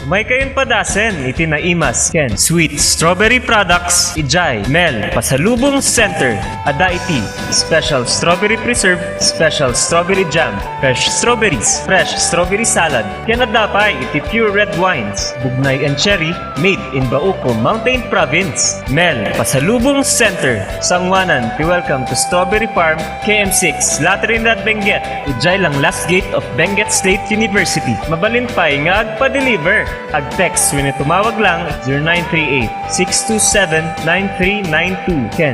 May kayon padasen, iti na imas, ken sweet strawberry products, ijay, Mel, Pasalubong Center, ada iti, special strawberry preserve, special strawberry jam, fresh strawberry salad, ken adapay iti pure red wines, bugnay and cherry, made in Bauco Mountain Province. Mel, Pasalubong Center, Sangwanan, welcome to Strawberry Farm, KM6, Latrinidad, Benguet, ijay lang last gate of Benguet State University. Mabalin pa'y nga agpa-deliver. Ag-text when tumawag lang 0938-627-9392. Ken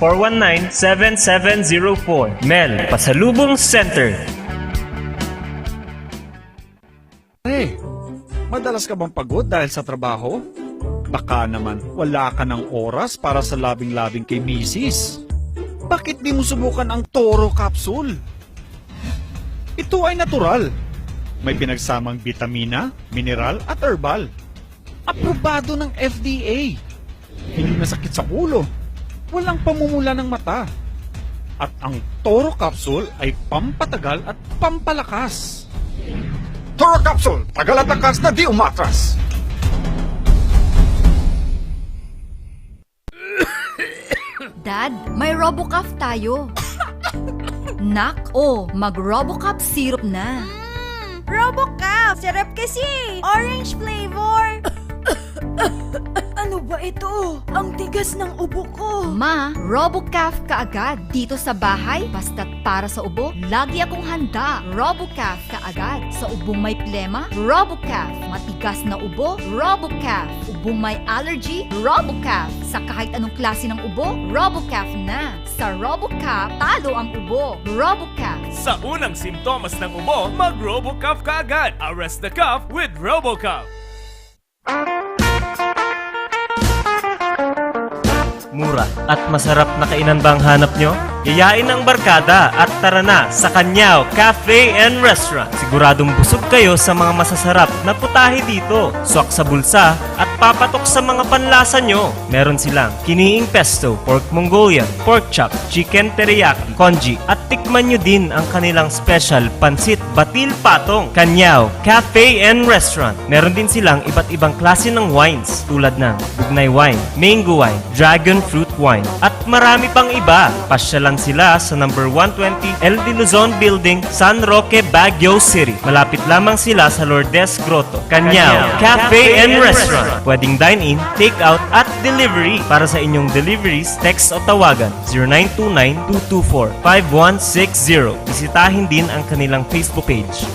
0956-419-7704. Mel, Pasalubong Center. Hey, madalas ka bang pagod dahil sa trabaho? Baka naman wala ka ng oras para sa labing-labing kay misis. Bakit di mo subukan ang Toro Capsule? Ito ay natural. May pinagsamang bitamina, mineral at herbal. Aprobado ng FDA. Hindi masakit sa ulo. Walang pamumula ng mata. At ang Toro Capsule ay pampatagal at pampalakas. Toro Capsule, tagal at lakas na di umatras. Dad, may RoboCuff tayo. Nak, mag-RoboCuff syrup na. RoboCuff! Sarap kasi! Orange flavor! Ano ba ito? Ang tigas ng ubo ko! Ma, RoboCuff kaagad. Dito sa bahay, basta't para sa ubo, lagi akong handa. RoboCuff kaagad. Sa ubong may plema, RoboCuff. Matigas na ubo, RoboCuff. Ubong may allergy, RoboCuff. Sa kahit anong klase ng ubo, RoboCuff na. Sa RoboCuff, talo ang ubo. RoboCuff. Sa unang simptomas ng ubo, mag-RoboCuff ka agad. Arrest the cough with RoboCuff. Mura at masarap na kainan ba ang hanap nyo? Yayain ang barkada at tara na sa Kanyao Cafe and Restaurant. Siguradong busog kayo sa mga masasarap na putahe dito. Swak sa bulsa at papatok sa mga panlasa nyo. Meron silang kiniing pesto, pork Mongolian, pork chop, chicken teriyaki, congee at tikman nyo din ang kanilang special pansit batil patong. Kanyao Cafe and Restaurant. Meron din silang iba't ibang klase ng wines tulad ng bugnay wine, mango wine, dragon fruit wine at marami pang iba. Pasyalan sila sa number 120 El de Luzon Building, San Roque, Baguio City. Malapit lamang sila sa Lourdes Grotto. Kanyao Cafe and Restaurant. Pwedeng dine-in, take-out at delivery. Para sa inyong deliveries, text o tawagan 0929-224-5160. Bisitahin din ang kanilang Facebook page.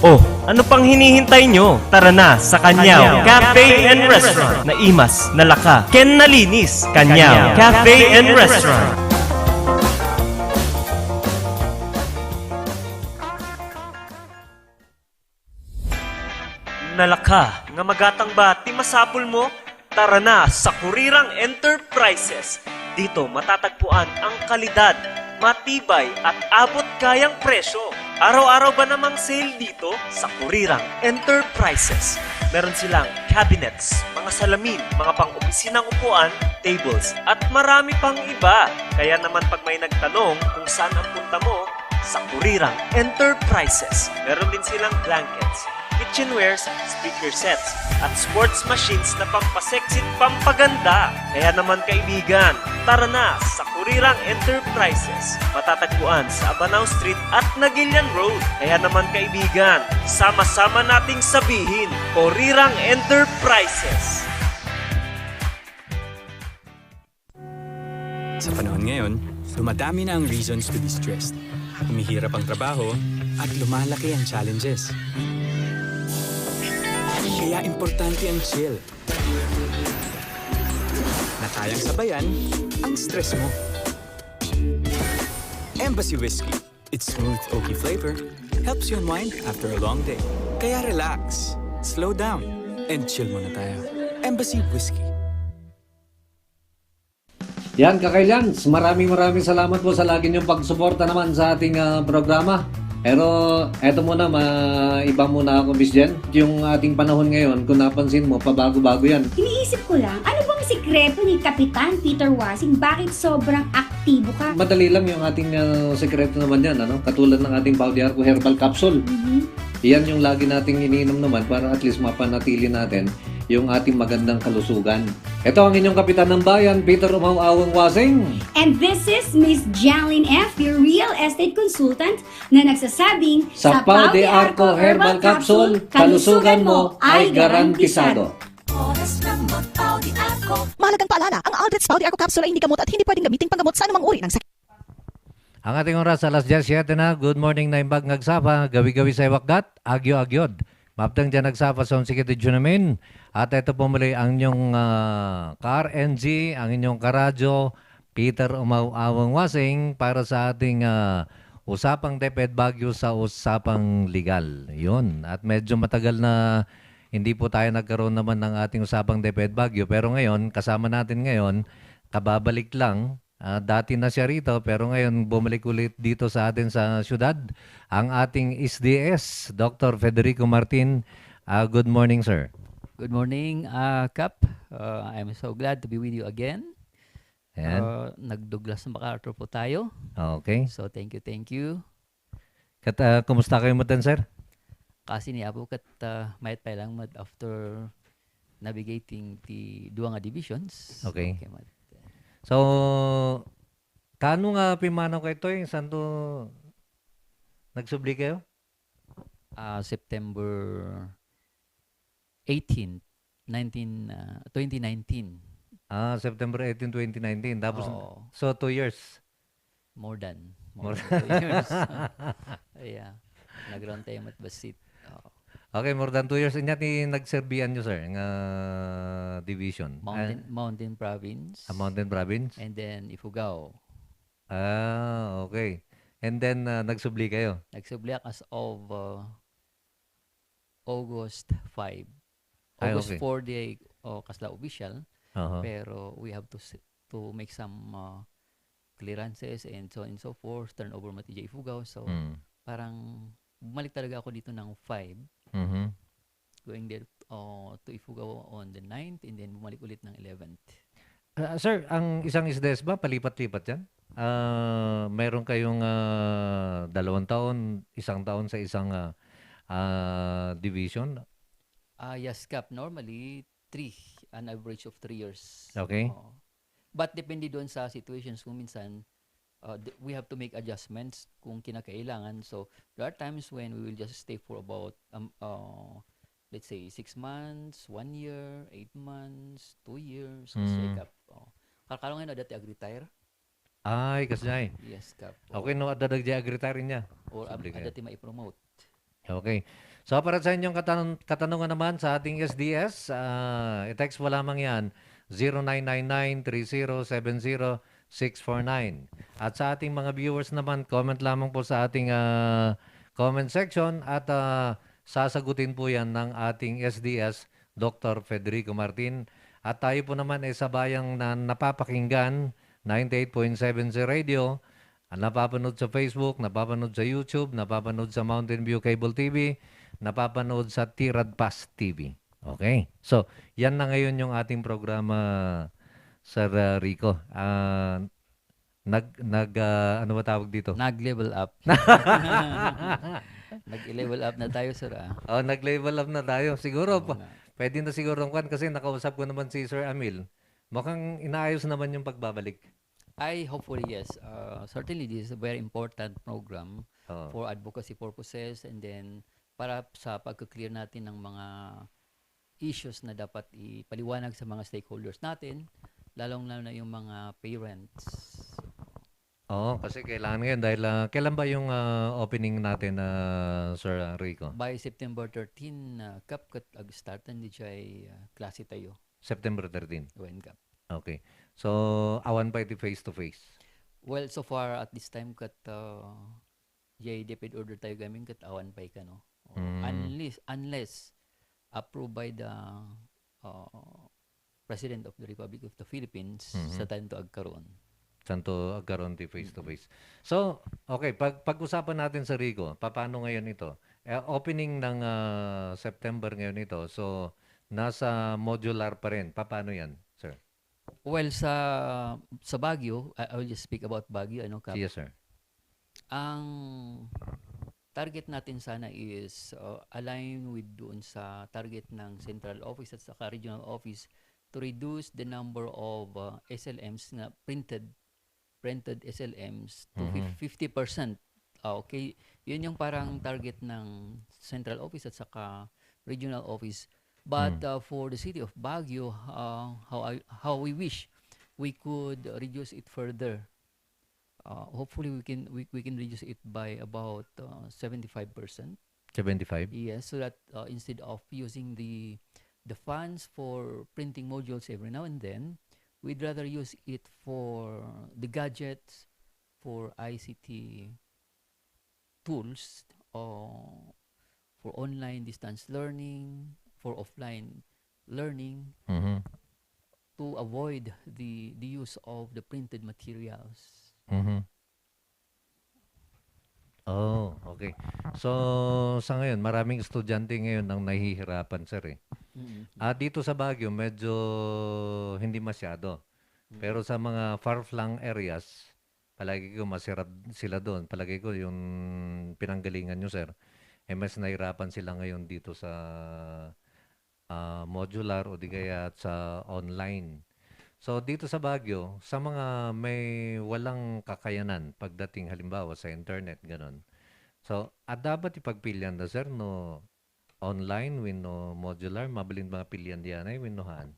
Ano pang hinihintay nyo? Tara na sa Kanyao Cafe and Restaurant. Naimas, nalaka, ken nalinis. Kanyao Cafe and Restaurant. Nalaka, nga magatang ba ti masapul mo? Tara na sa Kurirang Enterprises. Dito matatagpuan ang kalidad, matibay at abot kayang presyo. Araw-araw ba namang sale dito sa Kurirang Enterprises? Meron silang cabinets, mga salamin, mga pang-opisinang upuan, tables, at marami pang iba. Kaya naman pag may nagtanong kung saan ang punta mo, sa Kurirang Enterprises. Meron din silang blankets, kitchenwares, speaker sets, at sports machines na pampaseksit pampaganda. Kaya naman kaibigan, tara na sa Kurirang Enterprises. Matatagpuan sa Abanao Street at Nagilian Road. Kaya naman kaibigan, sama-sama nating sabihin, Kurirang Enterprises. Sa panahon ngayon, dumadami na ang reasons to be stressed. Humihirap ang trabaho at lumalaki ang challenges. Kaya importante ang chill. Na kayang sabayan ang stress mo. Embassy Whiskey. Its smooth, oaky flavor helps you unwind after a long day. Kaya relax, slow down, and chill muna tayo. Embassy Whiskey. Yan, Kakailans, maraming salamat po sa lagi niyong pagsuporta naman sa ating programa. Pero eto muna, iba muna ako, Miss Jen. Yung ating panahon ngayon, kung napansin mo, pabago-bago yan. Iniisip ko lang, ano bang sikreto ni Kapitan Peter Wasing? Bakit sobrang aktibo ka? Madali lang yung ating sekreto naman yan, ano? Katulad ng ating Paudiarco Herbal Capsule. Iyan yung lagi nating iniinom naman para at least mapanatili natin yung ating magandang kalusugan. Ito ang inyong kapitan ng bayan, Peter Umawawang Wasing. And this is Miss Janeline F., your real estate consultant na nagsasabing Sa Pau de Arco Herbal Capsule, kalusugan mo ay garantisado. Mahalagang paalala, ang Aldrich Pau de Arco Capsule ay hindi gamot at hindi pwedeng gamitin panggamot sa anumang uri ng sakit. Ang ating oras alas 10:07 na. Good morning na imbag ngagsapa. Gawi-gawi sa iwakdat. Agyo-agyod. Maptang dyan nagsapa sa unsikitid namin. At ito po muli ang inyong ka-RNG, ang inyong karadyo, Peter Umawawang Wasing para sa ating usapang DepEd Baguio sa usapang legal. Yun. At medyo matagal na hindi po tayo nagkaroon naman ng ating usapang DepEd Baguio. Pero ngayon, kasama natin ngayon, kababalik lang. Dati na siya rito pero ngayon bumalik ulit dito sa atin sa syudad ang ating SDS, Dr. Federico Martin. Good morning, sir. Good morning, Kap. I'm so glad to be with you again. Ayan. Nag-Douglas MacArthur po tayo. Okay. So thank you. Kumusta kayo mo sir? Kasi niya po kat mayat pa lang mat after navigating the duwa nga divisions. Okay. Mat. So, kano nga pimanaw kayo ito eh? Saan to nagsubli kayo? September 18, 2019. September 18, 2019. Tapos, Oo. so 2 years. More than More 2 years. Yeah. Nag-round tayo mat basit. Okay, more than 2 years. Inyat nagserbian nyo, sir, ng division. Mountain Province. Mountain Province? And then Ifugao. Okay. And then, nagsubli kayo? Nagsubliak as of August 5. Ay, August okay. 4 day kasla official. Uh-huh. Pero we have to make some clearances and so on and so forth. Turn over matija Ifugao. So, parang bumalik talaga ako dito ng 5. Mm-hmm. Going there to Ifugao on the 9th and then bumalik ulit ng 11th. Sir, ang isang SDS ba, palipat-lipat yan? Meron kayong 2 taon, 1 taon sa isang division? Yes, Cap. Normally, 3. An average of 3 years. Okay. But depende doon sa situations kung minsan we have to make adjustments kung kinakailangan. So, there are times when we will just stay for about, let's say, 6 months, 1 year, 8 months, 2 years. Kasi, Kap. Kalkalong ngayon, dati ag-retire. Ay, kasay. Yes, Kap. Okay, no, adadag di ag-retire niya. Or dati ma-promote. Okay. So, para sa inyong katanungan naman sa ating SDS, i-text mo lamang yan, 0999-3070-649. At sa ating mga viewers naman, comment lamang po sa ating comment section at sasagutin po yan ng ating SDS, Dr. Federico Martin. At tayo po naman ay sabayang na napapakinggan, 98.7 sa radio, napapanood sa Facebook, napapanood sa YouTube, napapanood sa Mountain View Cable TV, napapanood sa Tirad Pass TV. Okay. So, yan na ngayon yung ating programa, Sir Rico. Ano ba tawag dito? Nag-level up. Nag-level up na tayo, sir. Nag-level up na tayo. Siguro, pwede na siguro kasi nakausap ko naman si Sir Amil. Mukhang inaayos naman yung pagbabalik. Hopefully, yes. Certainly, this is a very important program for advocacy purposes and then para sa pagka-clear natin ng mga issues na dapat ipaliwanag sa mga stakeholders natin, lalong-lalo na yung mga parents. Kasi kailangan ngayon dahil kailan ba yung opening natin, Sir Rico? By September 13, Kap kat ag-startan di jay klase tayo. September 13. When Kap. Okay. So, awan pa iti face-to-face? Well, so far at this time kat jay DepEd order tayo gaming kat awan pa ka, no? Unless approved by the President of the Republic of the Philippines sa time to agkaroon. Santo agkaroon ti face-to-face. So, okay, pag-usapan natin sa Rico, paano ngayon ito? Opening ng September ngayon ito, so nasa modular pa rin. Paano yan, sir? Well, sa Baguio, I will just speak about Baguio, Kap? Yes, sir. Ang target natin sana is align with doon sa target ng central office at saka regional office to reduce the number of SLMs na printed SLMs to 50%. Okay, yun yung parang target ng central office at saka regional office. But for the city of Baguio, how we wish we could reduce it further. Hopefully we can reduce it by about 75%. 75? Yes, so that instead of using the funds for printing modules every now and then, we'd rather use it for the gadgets, for ICT tools, for online distance learning, for offline learning, Mhm. to avoid the use of the printed materials. Mhm. Oh, okay. So, sa ngayon, maraming estudyante ngayon ang nahihirapan, sir, eh. Dito sa Baguio, medyo hindi masyado. Pero sa mga far-flung areas, palagi ko masirap sila doon. Palagi ko yung pinanggalingan nyo, sir, mas nahirapan sila ngayon dito sa modular o di kaya sa online. So, dito sa Baguio, sa mga may walang kakayanan pagdating halimbawa sa internet, ganun. So, dapat ipagpilian na, sir, no online, no modular, mabiling mga pilihan diyan ay winuhan.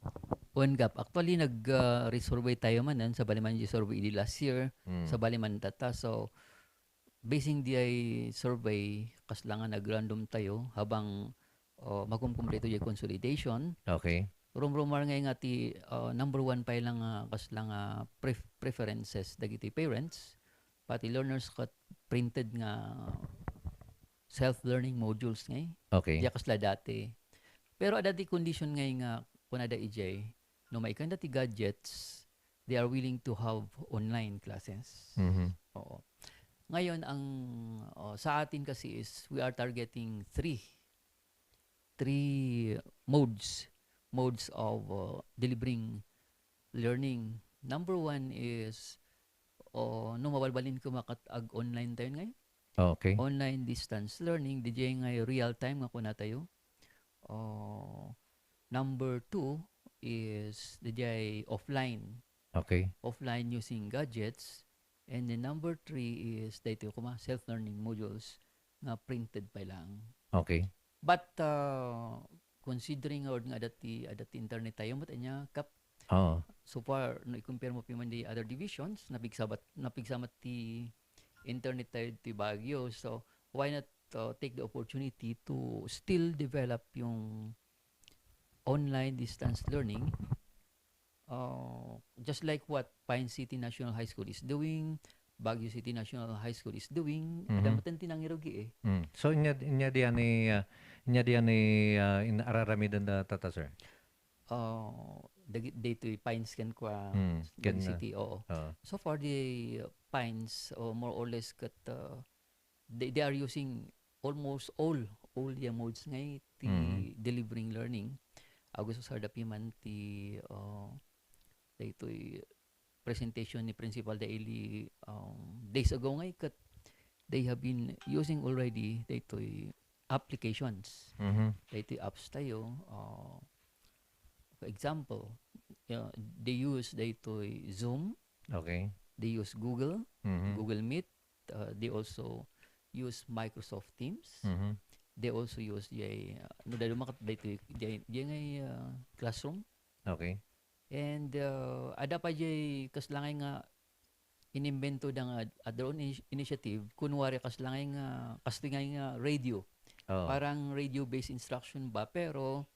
Gap. Actually, nag-resurvey tayo man sa Baliman survey di last year sa Baliman Tata. So, basing di ay survey, kaslangan nag-random tayo habang magkumkumpleto yung consolidation. Okay. Rumrumar nga ti number one pa lang kaslang preferences dagiti parents, pati learners kat printed nga self-learning modules ngay. Okay. Diya kasla dati. Pero ada ti condition ngay nga kunada EJ, no maikan dati gadgets, they are willing to have online classes. Mhm. Oo. Ngayon, ang sa atin kasi is we are targeting three modes of delivering learning. Number one is no mabalbalin ko makatag online tayo ngayon. Okay. Online distance learning, DJ ngay real time nga kuna tayo. Number two is DJ offline. Okay. Offline using gadgets. And then number three is dito kuma self-learning modules na printed pa lang. Okay. But considering nga adati internet tayo mat anya kap so far no i-compare mo piman di other divisions napigsamat ti internet tayo ti Baguio, so why not take the opportunity to still develop yung online distance learning, just like what Pine City National High School is doing, Baguio City National High School is doing. Damatan tinangirugi So inya diyan ni inararamidan da tata, sir. Dito Pines can kwa Can, City, oo. So far the Pines more or less kat they are using almost all the modes ngay ti delivering learning. Gusto sardapi man ti dito presentation ni Principal Daily days ago ngay kat they have been using already dito applications. Dito apps tayo. For example, they use dito Zoom. Okay. They use Google Meet. They also use Microsoft Teams. They also use no dahil makat dito ngay classroom. Okay. And ada pa jay kaslangay nga inimbento da nga their own initiative kunwari kaslangay nga radio. Parang radio-based instruction ba, pero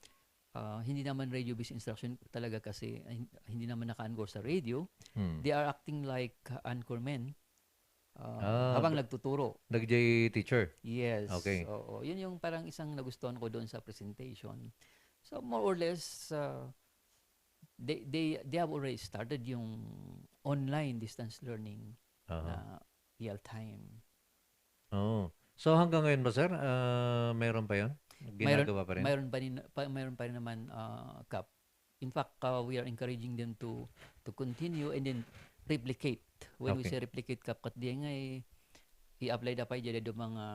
hindi naman radio-based instruction talaga kasi hindi naman naka-anchor sa radio. They are acting like anchormen habang nagtuturo. Nag-J teacher? Yes. Okay. Oo. Yun yung parang isang nagustuhan ko doon sa presentation. So more or less, they have already started yung online distance learning na real time. So hanggang ngayon ba, sir, meron pa yun? Ginagawa pa rin? Mayroon pa rin naman, Kap. In fact, we are encouraging them to continue and then replicate. When we say replicate, Kap, kat di ngay i-apply da pa do mga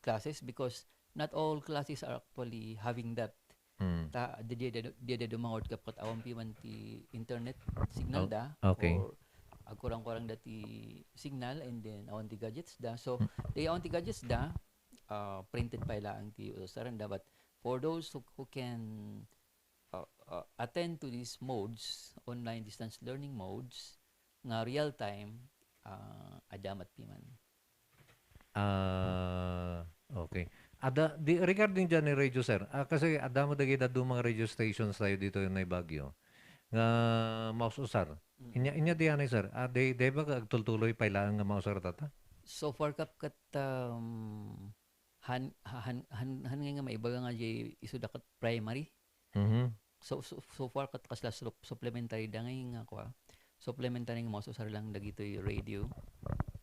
classes because not all classes are actually having that. Dia do mga world cup kat awan piman ti internet signal da Okay. or agkurang-kurang dati signal and then awan ti gadgets da. So, they awan ti gadgets da printed pa ilang ti usaran da, but for those who can attend to these modes, online distance learning modes, nga real time, adamat piman. Okay. Regarding dyan ni radio, sir, kasi ada mo dagi do mga radio stations tayo dito yung Baguio. Nga mausar. Inya diyan sir. They ba agtultuloy pa ilang nga mausar tata? So far kat han nga maibaga nga jay isuda kat primary. So far kat kasla supplementary da nga kwa. Supplementary nga mausar lang dagitoy radio.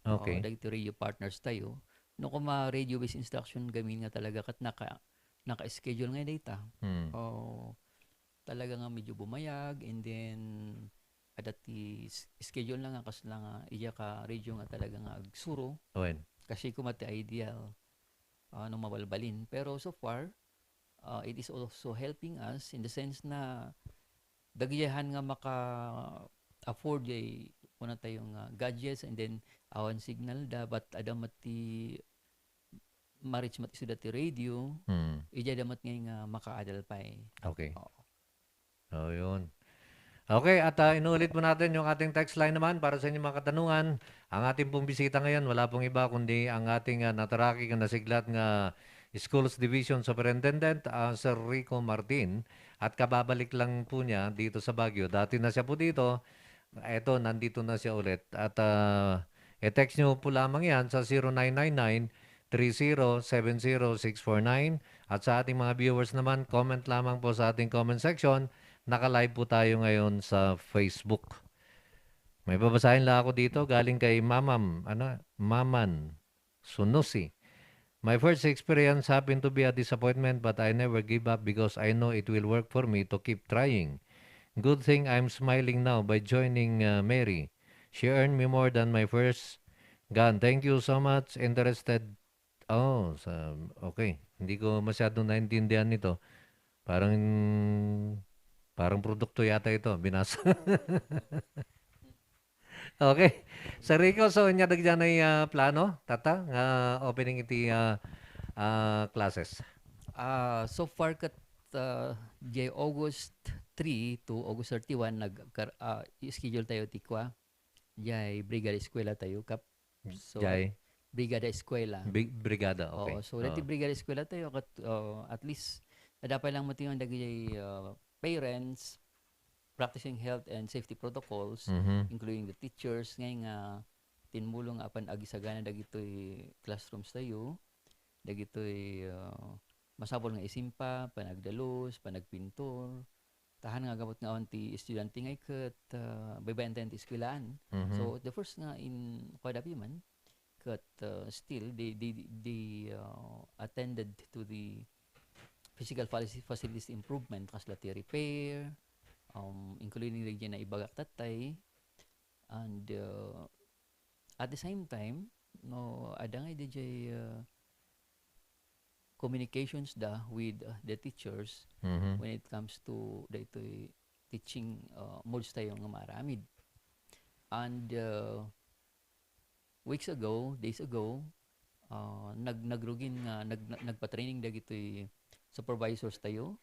Okay. Dagitoy radio partners tayo. No kuma radio based instruction gamin nga talaga kat naka-schedule nga data. Talaga nga medyo bumayag and then adati schedule lang nga kasla nga iya ka radio nga talaga nga agsuro. Owen. Kasi kumati ideal no mabalbalin. Pero so far it is also helping us in the sense na dagyahan nga maka afford jay una tayong gadgets and then awan signal da but adamat ti ma-reach mat isuda ti radio ija damat nga maka-adal pa Okay. Yun. Okay, at inulit po natin yung ating text line naman para sa inyong mga katanungan. Ang ating pong bisita ngayon, wala pong iba kundi ang ating nataraki na nasiglat nga Schools Division Superintendent, Sir Rico Martin. At kababalik lang po niya dito sa Baguio. Dati na siya po dito. Eto, nandito na siya ulit. At i-text nyo po lamang yan sa 0999-3070649. At sa ating mga viewers naman, comment lamang po sa ating comment section. Naka-live po tayo ngayon sa Facebook. May babasahin lang ako dito galing kay Maman Sunusi. My first experience happened to be a disappointment but I never give up because I know it will work for me to keep trying. Good thing I'm smiling now by joining Mary. She earned me more than my first gun. Thank you so much. Interested? Okay. Hindi ko masyadong naintindihan nito. Parang produkto yata ito. Binasa. Okay. Sa Rico, so niya dagyan ay plano, tata, nga opening iti classes. So far kat jay August 3 to August 31 schedule tayo tikwa. Jay Brigada Eskwela tayo kap. So Jay Brigada Eskwela. Brigada, okay. So dati Brigada Eskwela tayo kat at least dapat lang matingon dagay parents practicing health and safety protocols, including the teachers ngay nga tinmulong apan agisagana dagitoy classrooms tayo, dagitoy masabol nga isimpa, panagdalos, panagpintor, tahan nga gamot nga onti estudyante ngay ket baybayan ti eskwelaan. So the first nga in Kwadapi man ket still they attended to the physical facilities improvement kasla ti repair, including region na ibagak tatay, and at the same time ada nga DJ communications da with the teachers when it comes to daytoy teaching modes tayo nga maramid. And days ago nagrugin nga nagpa-training dagitoy supervisors tayo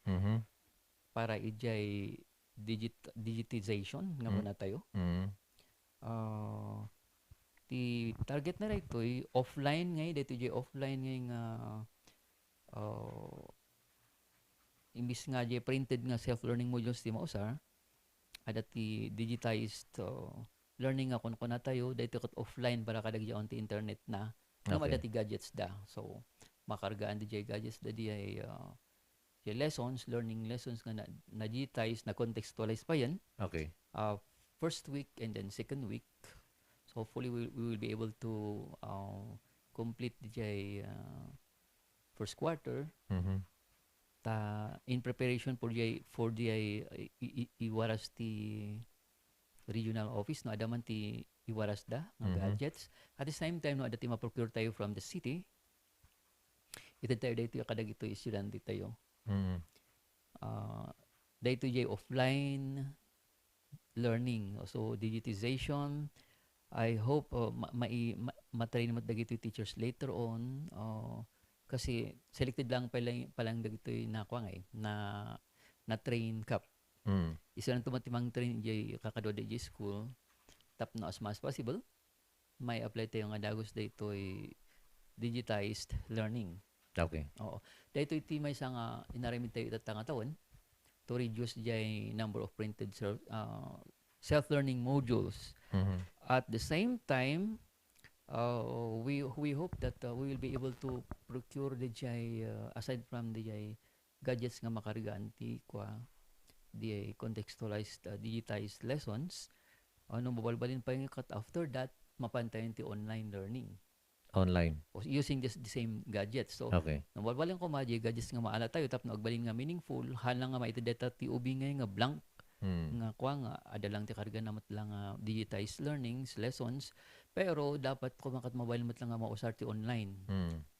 para ijay digitization nga muna tayo. Ti target na ito offline ngay dito jay offline ngay nga imbis nga jay printed nga self-learning modules ti mausar ada ti digitized learning nga kun na tayo dito kat offline para kadagya on ti internet na ada ti gadgets da. So makargaan di jay gadgets da di ay learning lessons nga na-digitize, na-contextualize pa yan. Okay. First week and then second week. So hopefully we will be able to complete the first quarter. In preparation for the iwaras ti regional office no ada man ti iwaras da nga gadgets. At the same time no ada ti ma-procure tayo from the city. Ito tayo dito kadag ito estudyante tayo. Dito jay offline learning. So digitization. I hope matrain mo dagito teachers later on. Kasi selected lang palang dagito nakuha na train kap. Isa lang tumatimang train jay kakado di school. Tap no as much as possible. May apply tayo nga dagos dito digitized learning. Okay. Oo. Dito iti may isa nga inaramid tayo itatanga taon to reduce jay number of printed self-learning modules. At the same time, we hope that we will be able to procure the jay aside from the jay gadgets nga makarigaan ti the contextualized digitized lessons. Ano mabalbalin pa yung cut after that mapantayin ti online learning. Online. Using the same gadgets. So, Okay. nabalbalin ko gadgets nga maala tayo tap na agbalin nga meaningful halang nga maitideta ti ubi nga blank nga nga ada lang ti karga namat lang digitized learnings lessons pero dapat kumakat mobile mat lang nga mausar ti online.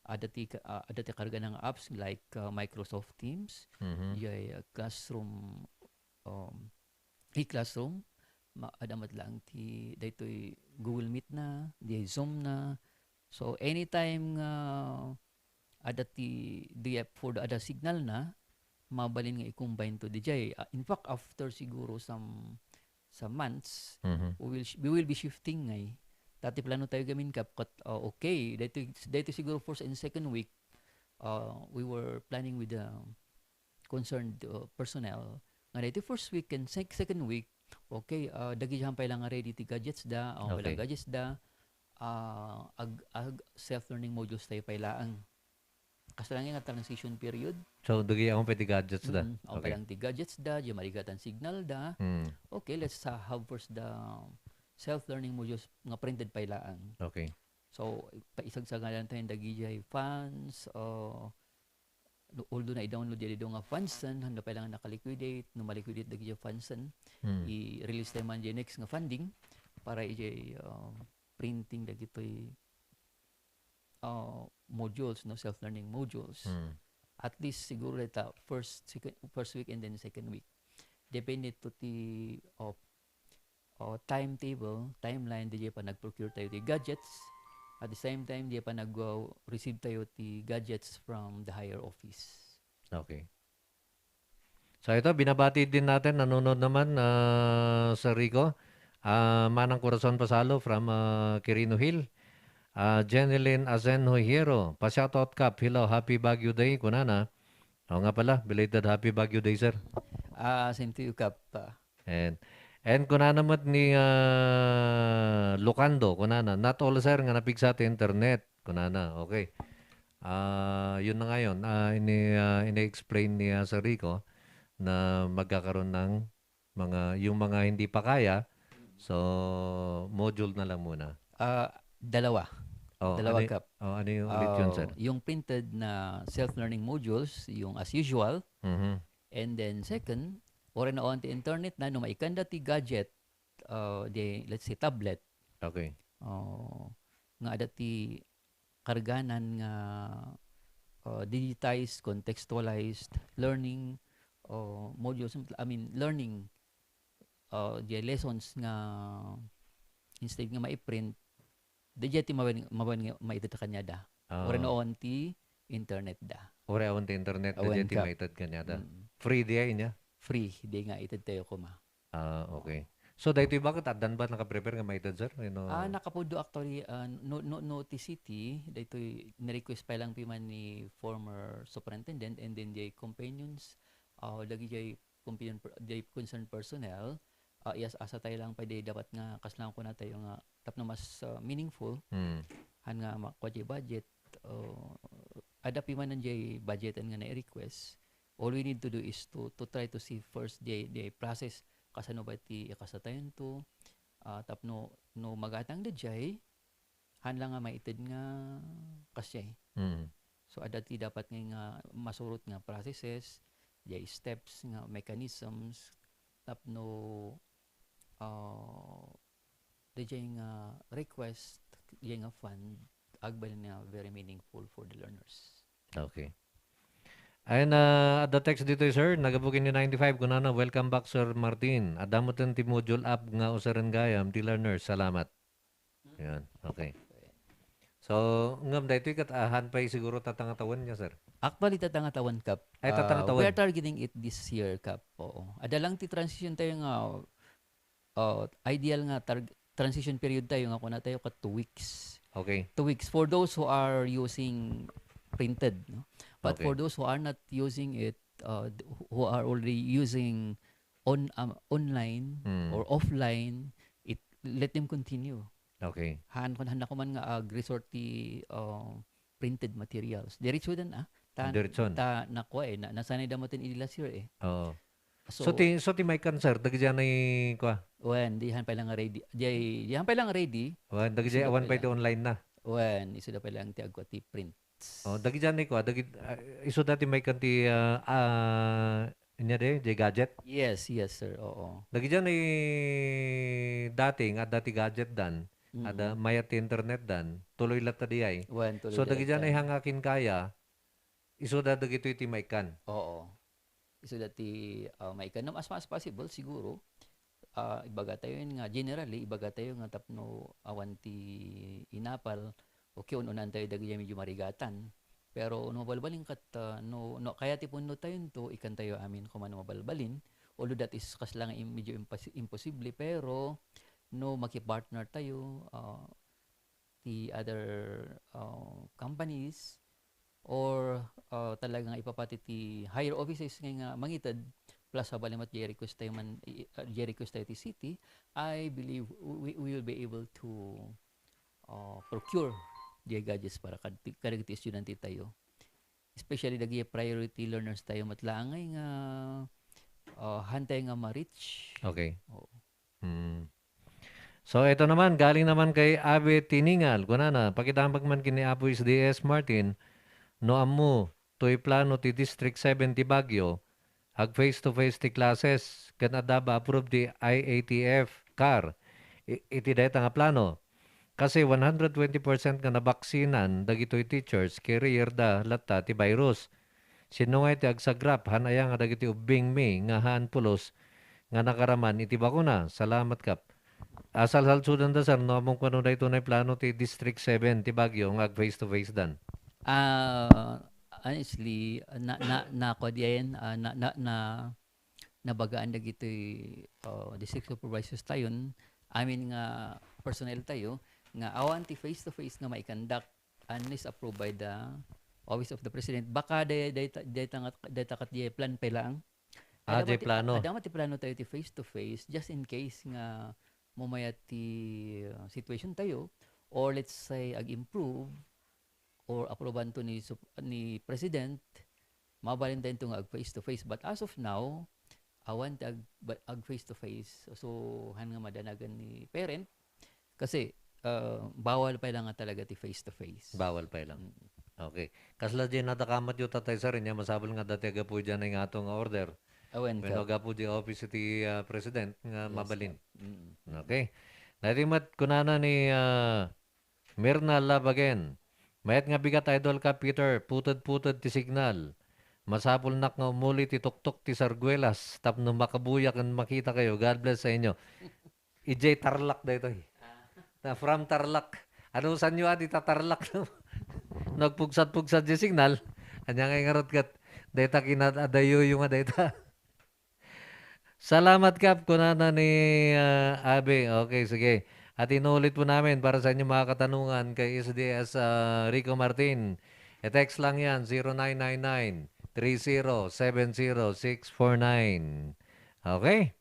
Ada ti karga ng apps like Microsoft Teams, classroom e-classroom, ada mat lang ti daytoy Google Meet na, di Zoom na. So anytime ada ti for ada signal na mabalin nga i-combine to DJ. In fact, after siguro some months, we will be shifting ngay. Dati plano tayo gamin kap, okay, dito siguro first and second week, we were planning with the concerned personnel. Nga dito first week and second week, okay, dagihan pa lang nga ready ti gadgets da, Okay. gadgets da, self-learning modules tayo pa ilaan. Kasi lang yung transition period. So, dugi akong pwede gadgets da. Okay. Palang ti gadgets da, di marigatan signal da. Okay, let's have first the self-learning modules nga printed pa ilaan. Okay. So, paisagsagan tayo yung dagijay funds, although na i-download dito nga funds handa pa lang nakaliquidate, no maliquidate dagijay funds i-release tayo man dyan next nga funding para i-jay printing dagitoy modules, no self-learning modules. At least siguro ita first week and then second week. Depende to the timeline di pa nag-procure tayo ti gadgets. At the same time di pa nag-receive tayo ti gadgets from the higher office. Okay. So ito, binabati din natin, nanonood naman sa Rico. Manang Corazon Pasalo from Quirino Hill. Jeneline Azenho Hero, pa-shoutout Kap. Hello, happy Baguio Day, kunana. Oo nga pala, belated happy Baguio Day, sir. Same to you, Kap. And kunana mat ni Lucando, kunana. Not all, sir, nga napigsa ti internet. Kunana, okay. Yun na ngayon. Ini-explain ni Sir Rico na magkakaroon ng yung mga hindi pa kaya. So, module na lang muna. Dalawa. Dalawa, Kap. Ano yung ulit yun, sir? Yung printed na self-learning modules, yung as usual. And then second, or na on the internet na, nung maikanda ti gadget, let's say tablet. Okay. Nga ada ti karganan nga digitized, contextualized learning modules. I mean, learning the lessons nga instead nga ma-print, dijeti maitad kanya da. Or noon ti internet da. Or on the internet, dijeti maitad kanya da. Free diya niya? Free. Di nga itad tayo ko ma. Okay. So, dahito bakit adan ba nakaprepare nga maitad, sir? Nakapudo actually, no TCT, dahito na-request pa lang piman ni former superintendent and then the companions, lagi jay companion, the concerned personnel, yes, asa tayo lang pa dapat nga kaslang ko na tayo nga tap na mas meaningful han nga makuha budget ada piman ng jay budget nga na-request. All we need to do is to try to see first the process kasano ba ti ikasatayon to tapno no magatang da jay han lang nga maitid nga kasyay. So ada ti dapat nga masurot nga processes, jay steps nga mechanisms tapno the request jay nga fund agbal na very meaningful for the learners. Okay. Ayun at the text dito sir, nagabukin ni 95 kunana, welcome back Sir Martin. Adamutan ti module app nga usaran gayam ti learners. Salamat. Yan. Okay. So, ngam dahito ikat hanpay siguro tatangatawan niya sir. Actually, tatangatawan Kap. Ay, tatangatawan. We are targeting it this year, Kap. Oo. Ada lang ti transition tayo nga, ideal nga transition period tayo nga kuna tayo ka 2 weeks. Okay. 2 weeks for those who are using printed, no? But Okay. for those who are not using it, who are already using online or offline, let them continue. Okay. Handa ko man nga resort ti printed materials. Diretso din Diretson. nasanay damotin ili last year eh. Oo. So, So ti may cancer dagjan ay kwa. when dihan pa lang ready. Dihan pa lang ready. Wan dagjan awan pa iti online na. When iso da pa lang ti agwa ti print. Oh, dagjan ay kwa iso dati may kanti inya de gadget. Yes, sir. Oo. Dagjan ay dati gadget dan. Ada mayat internet dan tuloy lata di ay. When tuloy So dagjan ay direct hangakin kaya iso da dagito iti may kan. Oo. Iso dati may kanam as much as possible siguro. Ibaga tayo yun nga generally ibaga tayo nga tapno awan ti inapal okay unan tayo dagiti medyo marigatan. Pero no mabalbalin kat no kaya ti punno tayo to ikan tayo amin kung ano mabalbalin. Although that is kas lang medyo imposible pero no makipartner tayo the other companies or talagang ipapati ti higher offices nga mangitad plus habalimat Jericho tayo ti city, I believe we will be able to procure the gadgets para kadagiti estudyante tayo. Especially dagi priority learners tayo matlaangay nga hantay nga ma-reach. Okay. Oo. So ito naman galing naman kay Abe Tiningal kunana pakitambag man kini Apo SDS Martin no ammo toy plano ti District 7 ti Baguio ag face-to-face ti classes ken adaba approve di IATF CAR iti dayta nga plano kasi 120% nga nabaksinan dagitoy teachers carrier da latta ti virus sinungay ti agsagrap hanaya nga dagiti ubing mi nga haan pulos nga nakaraman iti bakuna. Salamat Kap. Asal sudan da sir no among kuno dayto na plano ti District 7 ti Baguio nga ag face-to-face dan. Honestly, ko diyan nabagaan dagiti district supervisors tayon. I mean nga personnel tayo nga awan ti face to face nga maikandak unless approved by the Office of the President. Baka data kat di plan pa lang. Di plano. Adama ti plano tayo ti face to face just in case nga mumayat ti situation tayo or let's say ag-improve or aproban to ni President, mabalin tayo itong ag face-to-face. But as of now, awan ag face-to-face. So, nga madanagan ni parent. Kasi, bawal pa lang nga talaga ti face-to-face. Bawal pa lang. Okay. Kasla dyan natakamat yung tatay sa rin niya, masabal nga dati agapo dyan ay nga itong order. Awan When ka. agapo dyan office ti President nga mabalin. Mm. Okay. Natimat kunana ni Mirna Labagen. Mayat nga bigat idol ka Peter, putod-putod ti signal. Masapul nak nga umuli ti tuktok ti sarguelas. Tapno makabuyak ang makita kayo. God bless sa inyo. EJ Tarlac da ito. Na from Tarlac. Ano saan nyo adi tatarlac? Nagpugsat-pugsat di signal. Anya nga nga kat. Data kinadayo yung nga data. Salamat Kap kunana ni Abe. Okay, sige. At inulit po namin para sa inyo mga katanungan kay SDS Rico Martin. E-text lang yan, 0999-3070649. Okay?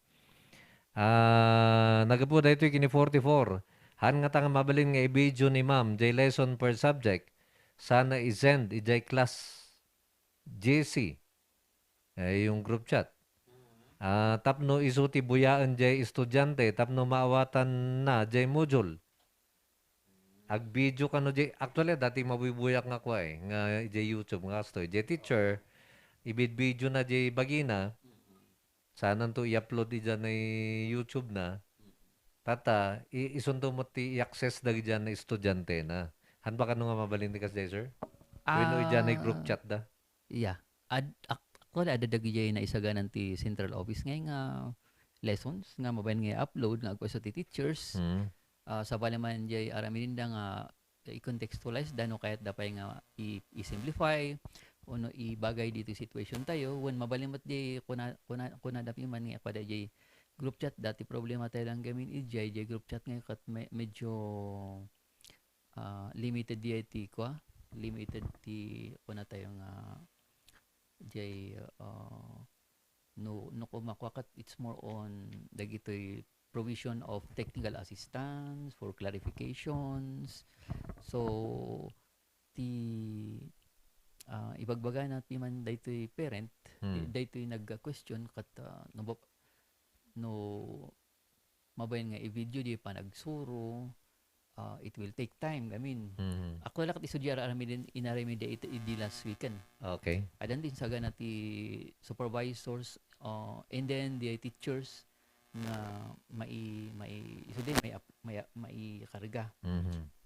Nagapo dahito kini 44. Han nga tanga mabalin nga i-video ni ma'am, jay lesson per subject. Sana i-send, i-jay class JC. Yung group chat. Tapno isuti buyaan jay estudyante, tapno maawatan na jay module. Ag video kano jay, actually dati mabubuyak nga ko nga jay YouTube nga stoy. Jay teacher, ibid video na jay bagina, sana to i-upload dyan na YouTube na, Tata, isundo mo ti i-access dagi dyan na estudyante na. Han ba ka nga mabalin ti kas sir? Wino dyan na group chat da? Yeah. Actually, ada dagi na isaganan ti central office ngay nga lessons nga mabayan nga upload nga sa ti teachers. Sa bali man jay aramin da nga i-contextualize dano kahit dapay nga i-simplify uno ibagay dito situation tayo when mabalimot di kuna dapi man nga pada jay group chat dati problema tayo lang gamin jay group chat nga kat medyo limited di ti kwa limited ti kuna tayo nga jay no kumakwakat it's more on dagitoy provision of technical assistance for clarifications. So ibagbaga natin man daytoy parent daytoy nag-question kat no mabayan nga i-video di pa nagsuro it will take time. I mean, ako lang kat isudyara aramin inarami di last weekend. Okay. Adan din saga na ti supervisors and then the teachers na iso din may karga.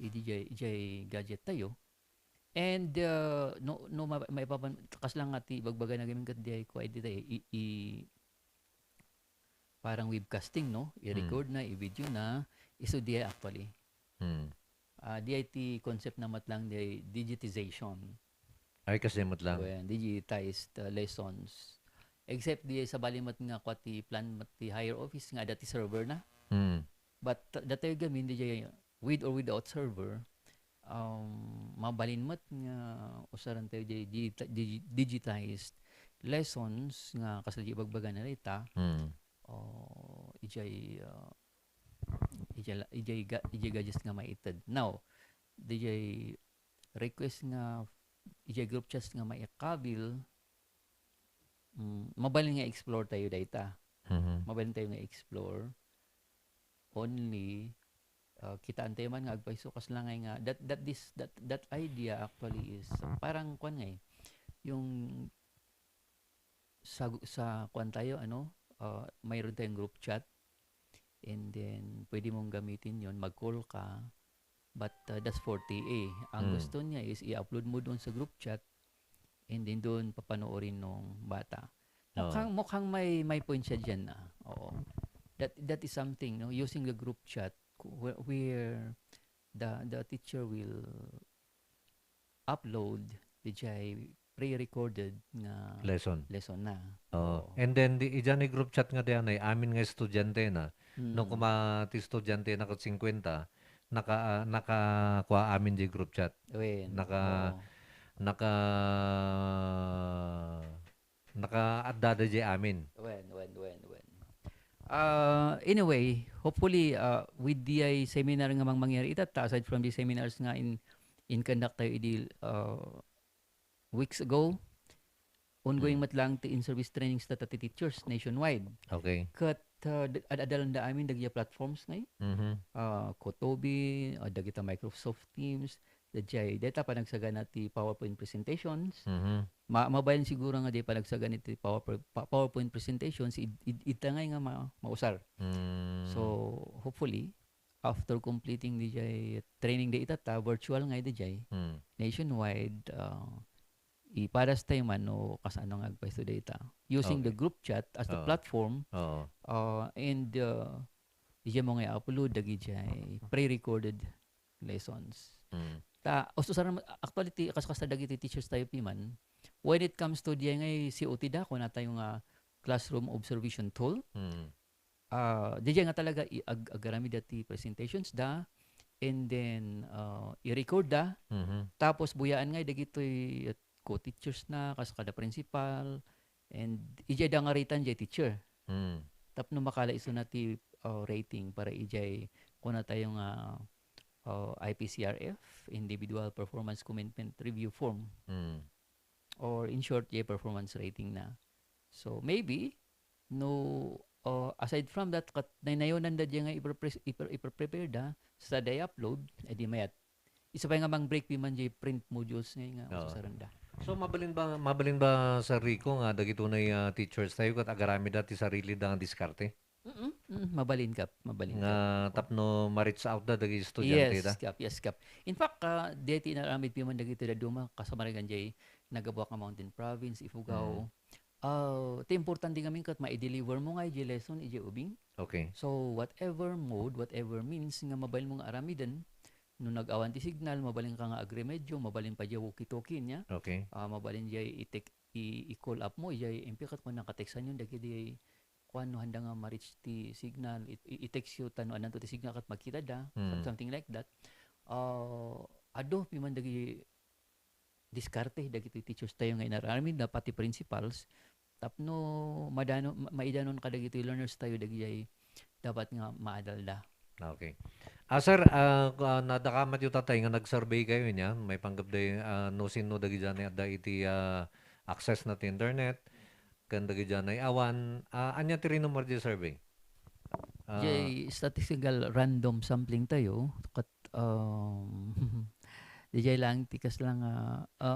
Ijay gadget tayo. And no maipapan kas lang ati bagbaga na gamit kat di ko edit parang webcasting no i-record na i-video na iso di actually. DIT concept na matlang di digitization. Ay kasi matlang. Digitized lessons. Except di sa balimat nga kwa ti plan ti higher office nga dati server na. But dati gamin di with or without server mabalinmat nga usaran tayo digitized lessons nga kasadya bagbaga na rita. Ijay gadgets nga maited. Now, DJ request nga ijay group chats nga maikabil mabalin nga explore tayo data. Mabalin tayo nga explore only kitaan tayo man nga agpaiso kas lang nga that idea actually is parang kwan nga yung sa kwan tayo mayroon tayong group chat and then pwede mong gamitin yon mag-call ka but that's for TA. Ang gusto niya is i-upload mo doon sa group chat and then doon papanoorin nung bata. Mukhang may point siya dyan na. Oo. That is something no using the group chat where the teacher will upload the pre-recorded nga lesson na. And then ijan ni group chat nga diyan ay amin nga estudyante na no kuma ti estudyante na kat 50 naka kuha amin di group chat. Naka-addada di amin. When. Anyway, hopefully with the seminar nga mangyari itata aside from the seminars nga in conduct tayo weeks ago ongoing matlang ti in-service trainings ta teachers nationwide. Okay. Kat adalan da amin dagya platforms ngay. Kotobi, dagita Microsoft Teams, data pa nagsagana ti PowerPoint presentations. Mabayan siguro nga di pa nagsagana ti PowerPoint presentations itangay nga mausar. So hopefully after completing the training da itata virtual nga di nationwide iparas tayo man no kasano nga agpaiso data using the group chat as the platform and ija mo nga upload dagi pre-recorded lessons. Actually kas dagi teachers tayo piman when it comes to di ngay COT da ko na tayo nga classroom observation tool. Di nga talaga agarami dati presentations da and then i-record da tapos buyaan nga dagitoy co-teachers na kada principal and ijay da nga ratean jay teacher. Tapno makala iso na ti rating para ijay kuna tayo nga IPCRF individual performance commitment review form. Or in short performance rating na. So maybe no aside from that kat nayonan da nga i-prepare da sa day upload edi mayat isa pa nga mang break pi man jay print modules nga usasaranda. So mabalin ba sa Rico nga dagito na teachers tayo kat agarami dati sarili da nga diskarte? Mabalin kap, mabalin nga kap. tapno ma-reach out da dagi estudyante da. Yes, kap. In fact, deti inaramid piman dagiti da duma kasama rin jay nagabuak nga Mountain Province, Ifugao. Ti importante kami kat ma-deliver mo nga iji lesson, iji ubing. Okay. So, whatever mode, whatever means nga mabalin mo nga aramidan, no nag-awan ti signal, mabalin ka nga agremedyo, mabalin pa jay walkie-talkie niya. Okay. Mabalin jay i-call up mo, jay impikat mo nakateksan yun, dagiti kuan no handa nga ma-reach ti signal, i-text you tano anan to ti signal kat magkita da, something like that. Ado piman dagi diskarte dagiti teachers tayo nga inarami da pati principals tapno maidanon kadagiti learners tayo dagi dapat nga maadalda. Okay. Sir, nadakamat yung tatay nga nag-survey kayo niya. May panggap day no sino dagi dyan da iti access na ti internet. Kan dagi dyan ay awan. Anya ti rin number di survey? Jay statistical random sampling tayo. Kat, DJ lang, tikas lang,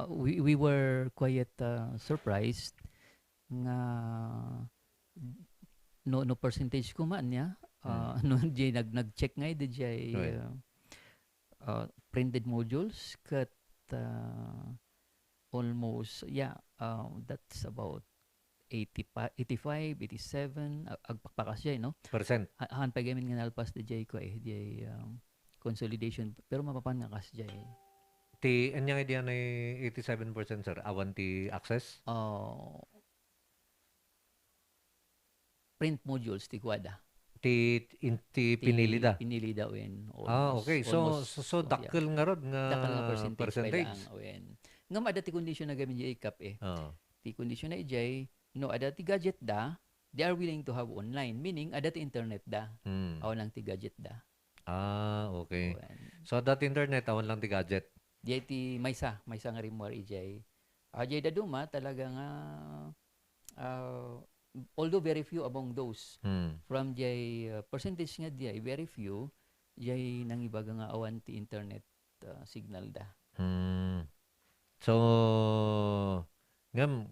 we were quite surprised nga no percentage ko man niya. No DJ nag-check nga DJ printed modules kat almost that's about 85, 87 agpakpakas siya, no? Percent. Han pagamin nga nalpas DJ ko DJ consolidation pero mapapan nga kas DJ. Ti anyang idea na 87% sir awan ti access? Print modules ti kuwada. Ti pinili da. Pinili da wen. Okay. So dakkel nga rod nga dakkel nga percentage. Wen. Ngam ada ti condition na gamin di ikap Ti condition na ijay no ada ti gadget da, they are willing to have online, meaning ada ti internet da. Awan lang ti gadget da. Okay. So that internet awan lang ti gadget. Di ti maysa nga rimor ijay. Ajay da duma talaga nga although very few among those from jay percentage nga di very few jay nang ibaga nga awan ti internet signal da. So ngam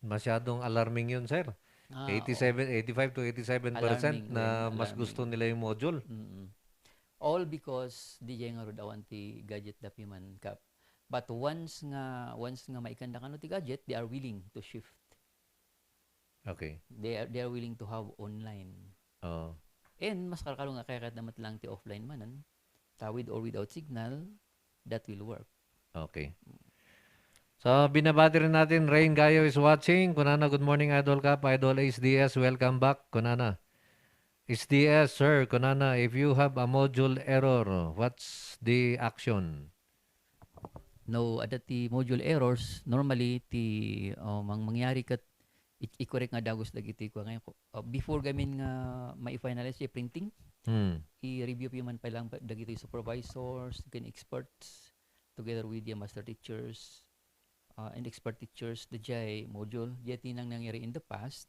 masyadong alarming yun sir. 85 to 87% na mas gusto nila yung module. All because DJ nga rod awan ti gadget da piman kap. But once nga maikanda kano ti gadget, they are willing to shift. Okay. They are willing to have online. And mas karkalo nga kaya damat lang ti offline manan, with or without signal, that will work. Okay. So binabati rin natin Rain Gayo is watching. Kunana, good morning Idol Cup, Idol SDS, welcome back. Kunana. SDS, sir, kunana, if you have a module error, what's the action? No, ada ti module errors, normally ti mangyari kat i-correct nga dagos dagiti ko ngayon. Before gamin nga ma-finalize yung printing, i-review man pa lang dagiti supervisors, experts, together with the master teachers, and expert teachers, the jay module, jay nang nangyari in the past.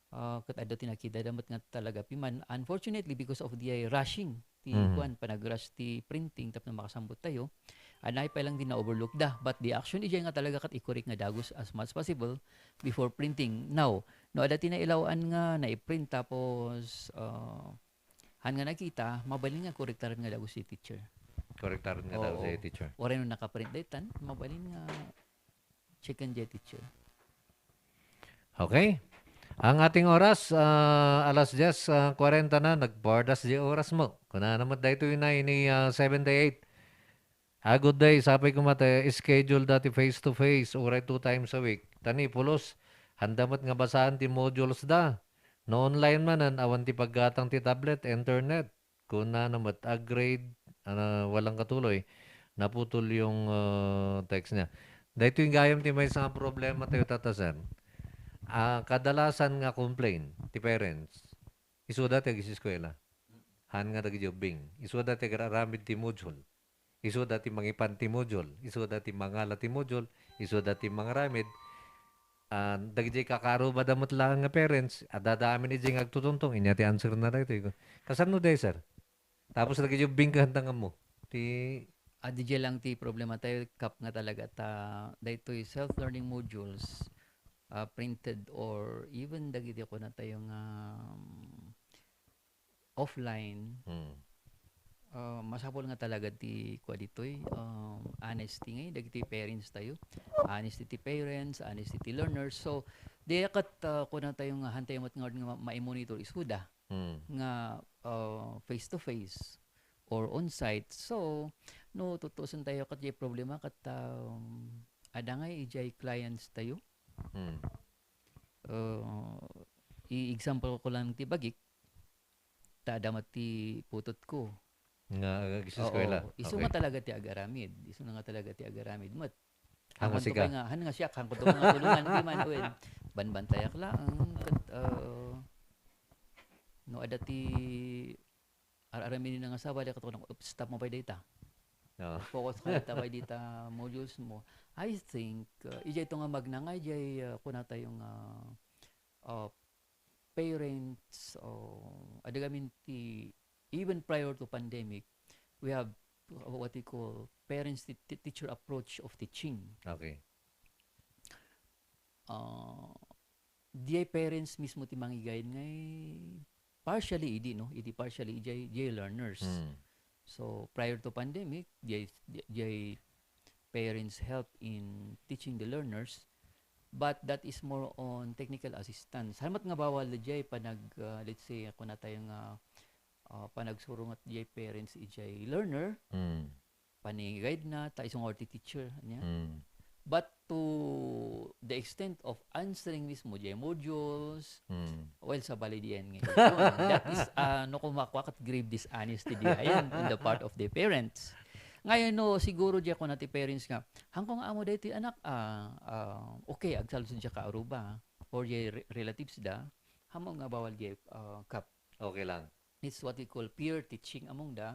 Kat ado tinakita damat nga talaga piman unfortunately because of the rushing ti panag-rush ti printing tapos makasambot tayo anay pa lang din na overlook da but the action ijay nga talaga kat i-correct nga dagos as much as possible before printing. Now no ada tinailawan nga na i-print tapos han nga nakita mabalin nga korektaran nga dagos si teacher. Korektaran nga dagos si teacher. Ora no naka-print daytan mabalin nga check and teacher. Okay. Ang ating oras, alas 10:40 na, nagbordas di oras mo. Kuna naman dahito yun na, ini 78. Good day, sabi ko mata, schedule dati face-to-face, uray 2 times a week. Tani, pulos, handamat nga basahan ti modules da. No online manan, awan ti paggatang ti tablet, internet. Kuna naman, grade, walang katuloy. Naputol yung text niya. Dahito yung gayam ti may isang problema tayo tatasan. Kadalasan nga complain ti parents isuda ti agis eskwela han nga dagjobing isuda ti gararamid ti module isuda ti mangipan ti module isuda ti mangala ti module isuda ti mangaramid dagiti kakaro badamot lang nga parents adadami ni jing agtutuntong inya ti answer na dayto kasano day sir tapos dagjobing ka hantang mo ti DJ lang ti problema tayo kap nga talaga ta daytoy self-learning modules printed or even dagiti ko na tayo nga offline, Hmm. masapol nga talaga ti kwa ditoy honesty ngay dagiti parents tayo, honesty ti parents, honesty ti learners. So di kat kuna tayo nga hantay mat nga ma-monitor isuda Hmm. nga face to face or on site. So no tutusan tayo kat jay problema kat ada ngay ijay clients tayo. Hmm. I-example ko lang ti bagik tadamat ti putot ko. Nga sa eskwela. Isu nga talaga ti agaramid. Isu na nga talaga ti agaramid. Mat. Hanggang Hanggang sika. nga, han nga siya, hanggang to nga tulungan, di man, uwin. Banbantayak lang, kat, no, ada ti, aramin na nga sa bali, kat stop mo pa data. Oo. Focus ka data pa data modules mo. I think, ijay ito nga magnangay, ijay, kuna tayong, parents, ada gamin ti, even prior to pandemic, we have what we call parents-teacher approach of teaching. Okay. Di parents mismo ti mangi-guide ngay partially idi no, idi partially di learners. Hmm. So prior to pandemic, di parents help in teaching the learners, but that is more on technical assistance. Hamat nga bawal di panag let's say ako na tayong panagsurungat di parents ijay learner, Hmm. panigi-guide na ta isang orti teacher niya. Hmm. But to the extent of answering mismo di modules, Hmm. well sa bali diyan ngayon. That is no kumakwa kat grave dishonesty di ayan on the part of the parents. Ngayon no siguro di ako nati parents nga hangkong amo dati anak okay agsalsud siya ka aruba or di relatives da hamong nga bawal di kap. Okay lang. It's what we call peer teaching among the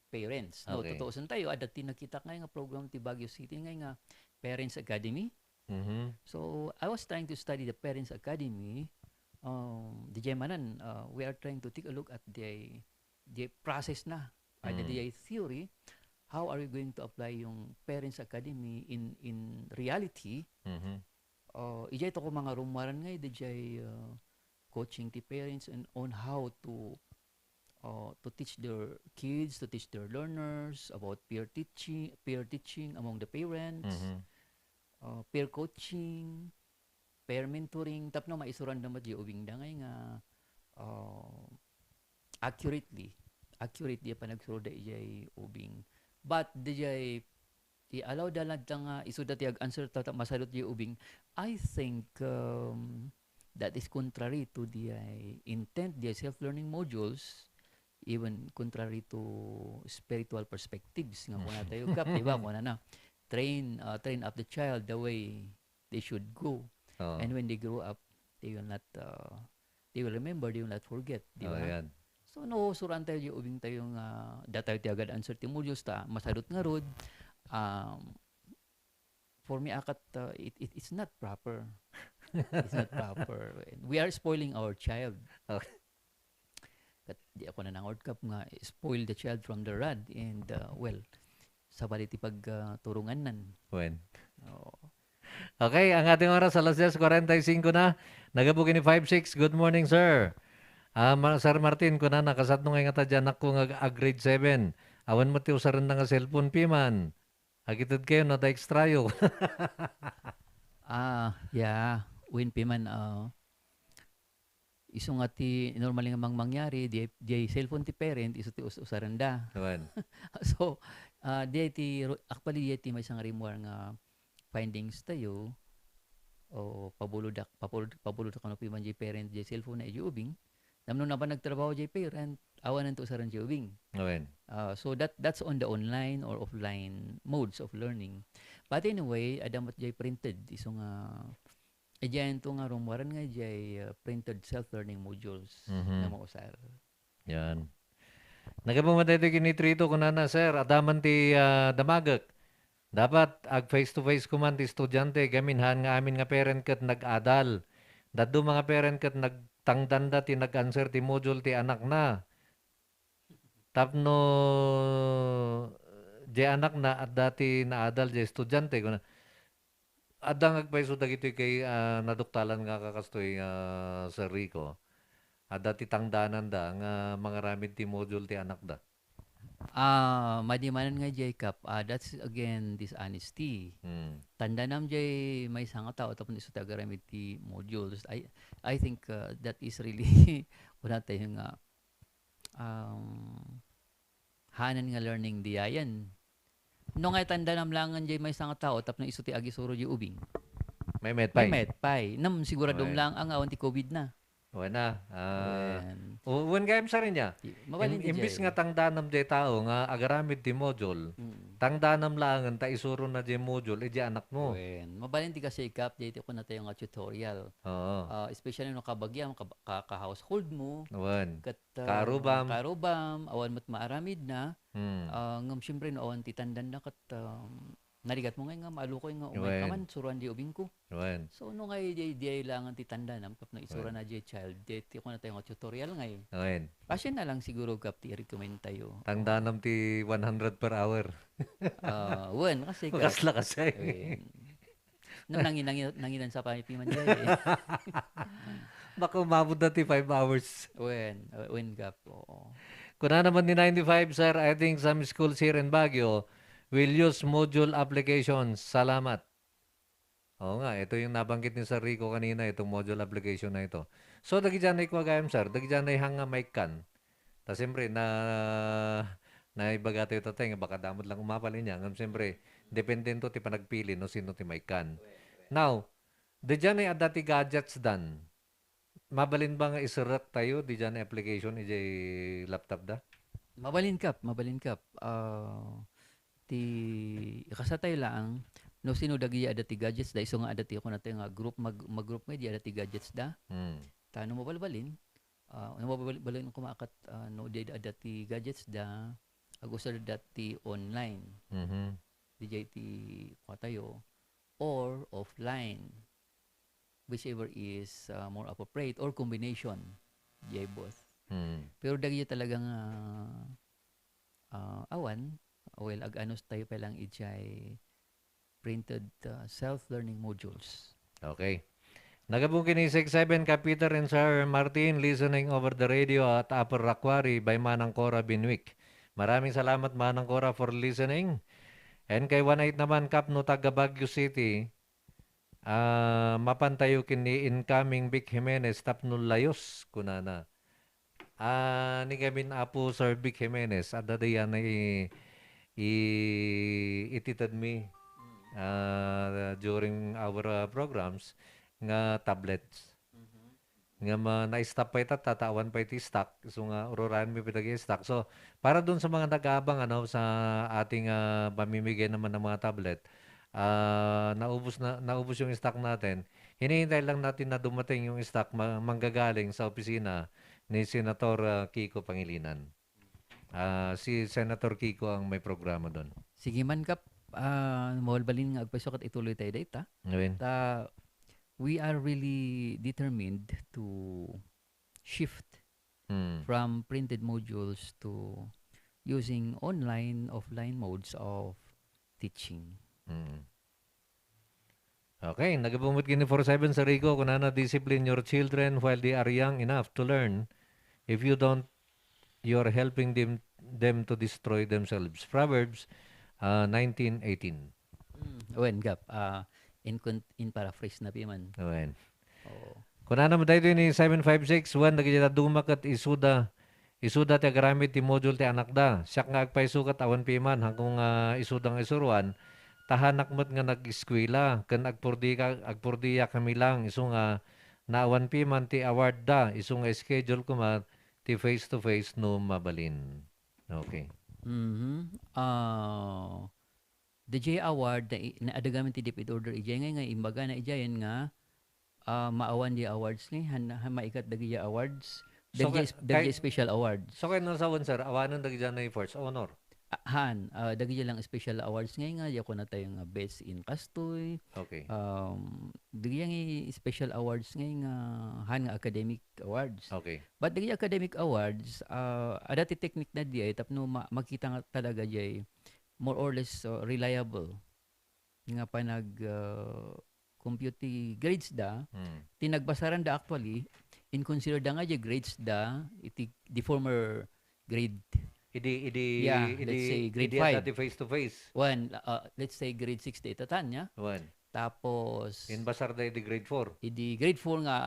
parents. No, Okay. totoo tayo. Ada tinakita nga program ti Baguio City nga Parents Academy. Mhm. So, I was trying to study the Parents Academy. The Jemanan, we are trying to take a look at the process na. Ada the theory. How are we going to apply yung Parents Academy in reality? Mhm. Ijay to ko mga rumaran nga, ijay coaching ti parents and on how to teach their kids, to teach their learners about peer teaching among the parents, Mhm. peer coaching, peer mentoring, tapno maisuran naman di ubing da ngay nga accurate di pa nagsuro da ijay ubing. But di jay i-allow da lang nga isuda ti ag-answer masadot di ubing. I think that is contrary to the intent, the self-learning modules, even contrary to spiritual perspectives nga kung tayo kap, di ba? Kung na train up the child the way they should go. Oo. And when they grow up, they will remember, they will not forget, di Oh, ba? yan. So no, suran tayo yung ubing tayo nga datayo ti agad answer ti modules ta masadot nga rod. For me akat it's not proper. It's not proper. We are spoiling our child. Okay. Kat di ako na nangord kap nga spoil the child from the rod and well sa baliti pag turungan nan. When? Oo. Okay, ang ating oras alas 10:45 na. Nagabukin ni 56. Good morning, sir. Sir Martin, kuna nakasat nung nga tadyan ako nga grade 7. Awan mo ti usaran na nga cellphone piman. Agitid kayo na da extrayo. Yeah, win piman iso nga ti normal nga mangyari di cellphone ti parent iso ti usaranda. When? So actually di ti may isang remuar nga findings tayo o pabuludak kano piman di parent di cellphone na iubing namno na ba nagtrabaho di parent awan nito usaran di ubing. When? So that's on the online or offline modes of learning. But anyway, adamat jay printed iso nga ejay ito nga rumuaran nga jay printed self-learning modules Mhm. na mausar. Yan. Nagabumatay kini trito kuna na, sir. Adaman ti damagak. Dapat ag face-to-face kuman ti estudyante gaminhan nga amin nga parent ket nag-adal. Daddo mga parent ket nagtangdanda ti nag-answer ti module ti anak na. Tapno di anak na at dati naadal di estudyante kuna. Adang agpaiso dagiti kay naduktalan nga kakastoy Sir Rico. Ada ti tangdanan da nga mga ramid ti module ti anak da. Madimanan nga Jacob, that's again dishonesty. Tanda nam jay may isang tao tapos iso ti agaramid ti modules. I think that is really wala tayong hanan nga learning diayan. No nga tanda nam langan jay may isang tao tapos iso ti agisuro di ubing. May medpay. May medpay. Nam siguradong Okay. lang ang awan ti COVID na. Wala. Wen. Uwan kayam sa rin niya. Mabalin ti Imbis jay. nga tangdanam di tao nga agaramid ti module, tangdanam langan ta isuro na di module, edi anak mo. Wen. Mabalin ti kasi ikap jay ti ko na tayo nga tutorial. Oo. Especially no kabagyam ka-household mo. Uwan. Kat Karubam. awan mo't maaramid na. Hmm. Ngam syempre no awan ti tandan na kat narigat mo nga maalukoy nga umay Wen. kaman suruan di ubing ko. Uwan. So no nga di langan ti tanda nam kap na isura na di child di ko na tayo nga tutorial ngay. Uwan. Pasyon na lang siguro kap ti recommend tayo. Tangdanam ti 100 per hour. Wen kasi kap. Kasla kasi. Wen. Nang nanginan sa panipiman di eh. Baka umabot na ti 5 hours. Wen kap. Oo. Kuna naman ni 95, sir, I think some schools here in Baguio will use module applications. Salamat. Oo nga, ito yung nabanggit ni Sir Rico kanina, itong module application na ito. So, dagi dyan ay kwagayam, sir. Dagi dyan ay hanga mic kan. Ta siyempre, na ibaga tayo tatay, nga baka damod lang umapalin niya. Ngam siyempre, depende to ti panagpili no sino ti mic kan. Now, di dyan ay adati gadgets dan. Mabalin ba nga isurat tayo, di dyan ay application, ijay laptop da? Mabalin kap. Ti kasatay lang no sino dagi ada ti gadgets da iso nga ada ti ko na nga group mag-group may di ada ti gadgets da. Tano mo balbalin. Balbalin ko maakat no di ada ti gadgets da agusar dati online. Di ti kwatayo or offline. Whichever is more appropriate or combination. Di both. Pero dagi talagang awan well ag-anos tayo pa lang ijay printed self-learning modules. Okay. Nagabong kini 67 ka Peter and Sir Martin listening over the radio at Upper Rakwari by Manang Cora Binwick. Maraming salamat Manang Cora for listening. And kay 18 naman Kap no taga Baguio City. Mapantayo kini incoming Vic Jimenez tapnul layos kunana. Ni gamin apo Sir Vic Jimenez adda yan ay ititad me during our programs nga tablets. Nga na-stop pa itat, tatawan pa iti stock. So nga, ururan mi pitagi stock. So, para dun sa mga nag-aabang sa ating pamimigay naman ng mga tablet, naubos yung stock natin. Hinihintay lang natin na dumating yung stock manggagaling sa opisina ni Senator Kiko Pangilinan. Si Senator Kiko ang may programa doon. Sige man kap mawalbalin nga agpasukat ituloy tayo data. We are really determined to shift from printed modules to using online, offline modes of teaching. Okay, nagabumot kini 47 sa Rico kung na discipline your children while they are young enough to learn. If you don't, you're helping them to destroy themselves. Proverbs 19:18. Wen gap in paraphrase na piman. Wen. Oo. Kung naman tayo ni 7561 nagita dumakat isuda ti agaramid ti module ti anak da. Siya nga agpaisukat awan piman hangkong isudang isuruan tahanak mo't nga nag-eskwela ken agpurdiya kami lang isu nga naawan piman ti award da isu nga schedule kuma ti face to face no mabalin. Okay. The J Award na adagamin ti Dipid Order ijay nga imbaga na ijayan nga maawan di awards ni maikat dagi awards dagi special awards. So kayo nasawan sir, awanan dagi dyan na first honor. Dagi lang special awards nga yako na tayo nga best in kastoy. Okay. Dagi yang special awards nga nga academic awards. Okay. But dagi academic awards ada ti technique na di ay tapno makita nga talaga jay more or less reliable nga panag compute grades da tinagbasaran da actually in consider da nga jay grades da iti the former grade Yeah, let's say grade 5. dati face to face. One, let's say grade 6 da itatan niya. One. Tapos In basar da di grade 4. idi grade 4 nga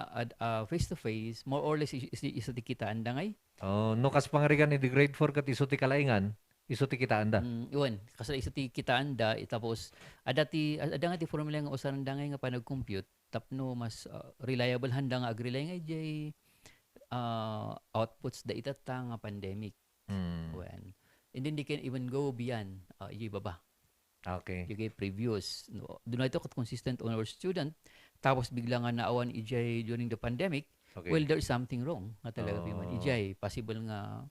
face to face, more or less isa ti kita andangay. Oh, no kas pangarigan di grade 4 kat iso ti kalaingan, iso ti kita anda. Iwan, kasi isa ti kita anda tapos ada nga ti formula nga usaran dangay nga panag-compute tapno mas reliable handa nga agrilay nga jay outputs da itata nga pandemic. When and then they can even go beyond baba. Okay. You get previous. No, doon na ito consistent on our student. Tapos bigla nga naawan ijay during the pandemic. Okay. Well, there's something wrong. Nga talaga Oh. piman. Ijay, possible nga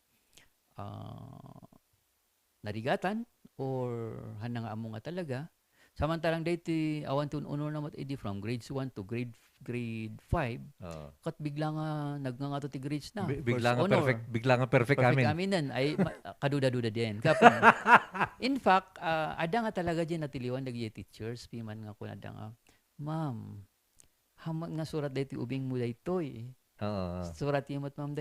narigatan or hana nga amo nga talaga. Samantalang dito awan tun unor na mat idi from grades 1 to grade 5. Kat bigla nga nagngangato ti grades na. Bigla First nga honor. bigla nga perfect amin. Aminan ay kaduda-duda din. Kapag, in fact, ada nga talaga dyan natiliwan nagyi teachers piman nga kun ada nga, ma'am, hamat nga surat daytoy ubing mo daytoy. Surat yumot ma'am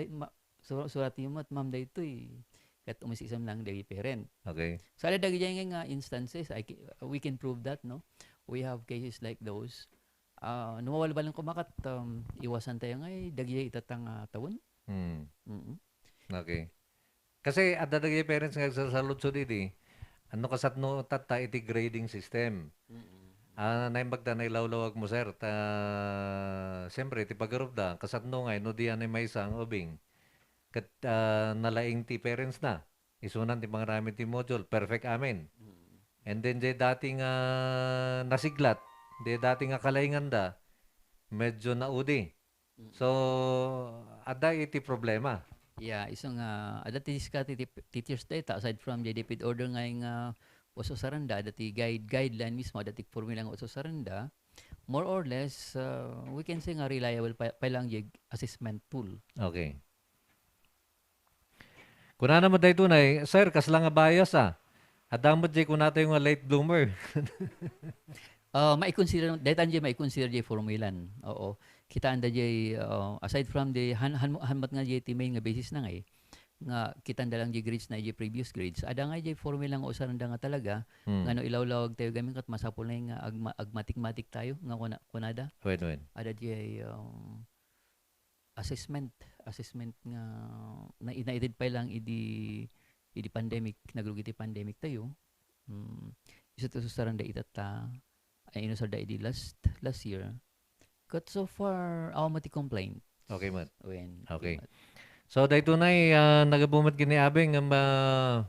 surat yumot ma'am daytoy. Kat umisisam lang dagi parent. Okay. So ada dagi dyan nga instances we can prove that, no? We have cases like those. Numawal ba lang kumakat iwasan tayo nga dagi itatang taon. Okay. Kasi adda dagi parents nga sasalud so didi. Ano kasat no tata iti grading system. Naimbagda na ilawlawag mo sir. Siyempre ti pagarup da kasat no nga no di anay may isang ubing. Kat nalaing ti parents na. Isunan ti mga rami ti module. Perfect amin. And then di dating nasiglat. Di dating kalaingan da. Medyo naudi. So, ada iti problema. Yeah, isang ada ti teachers data aside from the DepEd order nga uso saranda dati guideline mismo dati formula nga uso saranda, more or less we can say nga reliable pa lang yung assessment tool. Okay. Kuna naman dahil tunay, sir, kasla nga bias Adamot jay kun nato yung late bloomer. Mai-consider, dahil mai-consider jay formulan. Oo. Kita anda jay, aside from the hanmat nga jay main nga basis na nga kita anda lang jay grades na jay previous grades. Ada nga jay formula nga usaran nga talaga, nga no ilawlawag tayo gaming kat masapol na yung agmatik-matik tayo, nga kunada. When? Ada jay assessment nga na inaidid pa lang idi pandemic, nagrugiti pandemic tayo. Isa to susaran da itata, ay inusar da idi last year. But so far, ako mati complaint. Okay, Mat. Okay. Mat. So, dahil tunay, nagabumad kini Abing,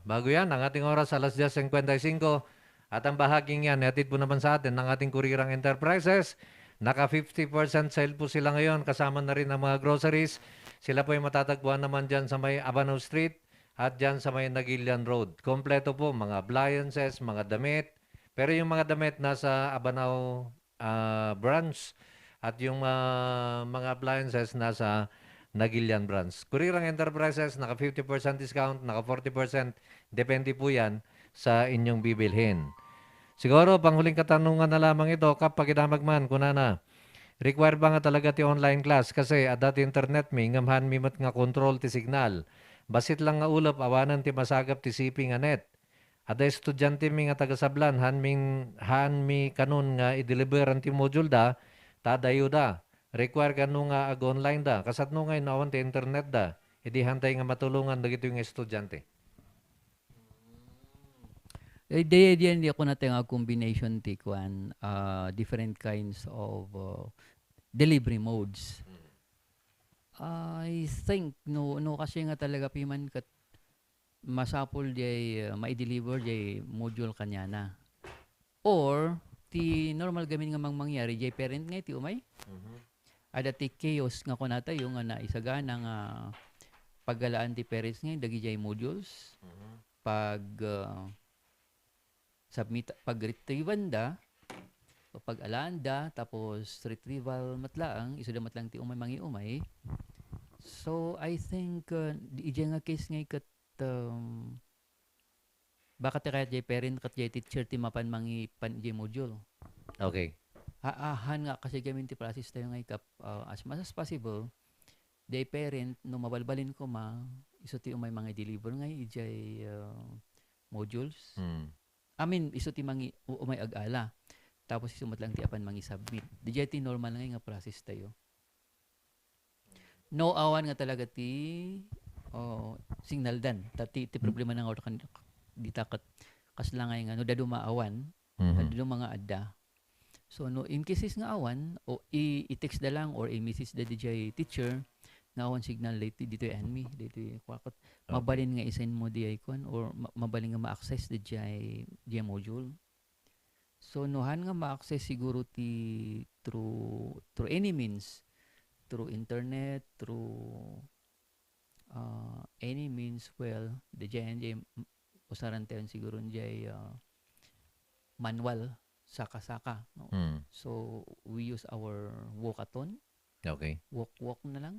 bago yan, ang ating oras, alas 10:55. At ang bahaging yan, hatid po naman sa atin ng ating kurirang enterprises. Naka 50% sale po sila ngayon, kasama na rin ang mga groceries. Sila po ay matatagpuan naman dyan sa may Abano Street at dyan sa may Nagilian Road. Kompleto po, mga appliances, mga damit. Pero yung mga damit nasa Abanao branch at yung mga appliances nasa Nagilian branch. Kurirang Enterprises, naka 50% discount, naka 40%. Depende po yan sa inyong bibilhin. Siguro, panghuling katanungan na lamang ito, kapag idamagman, kunana, require ba nga talaga ti online class? Kasi adat internet mi, ngamhan mi mat nga control ti signal. Basit lang nga ulap, awanan ti masagap ti sipi nga net. Ada estudyante mi nga tagasablan, han mi kanun nga i-deliver ang ti module da, tadayo da. Require ka nung ag-online da. Kasat nung ngayon nawan ti internet da. Hindi hantay nga matulungan dagito yung estudyante. Hindi ako natin nga combination ti kwan, different kinds of delivery modes. I think no kasi nga talaga piman kat masapol jay mai-deliver jay module kanya na. Or ti normal gamin nga mangyari jay parent nga ti umay. Ada ti chaos nga kunata yung nga naisagana nga paggalaan ti parents nga dagi jay modules. Pag submit, pag retrievan da, o pag alanda, tapos retrieval matlaang, isuda matlang ti umay mangi umay. So, I think, ija nga case nga kat, baka ti kaya jay parent kat jay teacher ti mapan mangi pan jay module. Okay. Haahan nga kasi gamin ti process tayo nga ikap, as much as possible, Day parent, no mabalbalin ko iso ti umay mga deliver ngay, ijay modules. I mean, iso ti umay ag-ala. Tapos isumat lang ti apan submit. Dijay ti normal ngay nga process tayo. No awan nga talaga ti signal dan. Ti problema nang order kan di takat kaslangay nga no dadu maawan, dadu mga adda. So no in cases nga awan o i-text da lang or i-message da DJ teacher nga awan signal dito enemy dito kwakot mabalin nga isend mo di icon or mabalin nga ma-access DJ module. So nohan nga ma-access siguro ti through any means, through internet, through any means, well DJ usaran tayo siguro DJ manual saka-saka, no? So we use our walkathon. Okay. Walk na lang.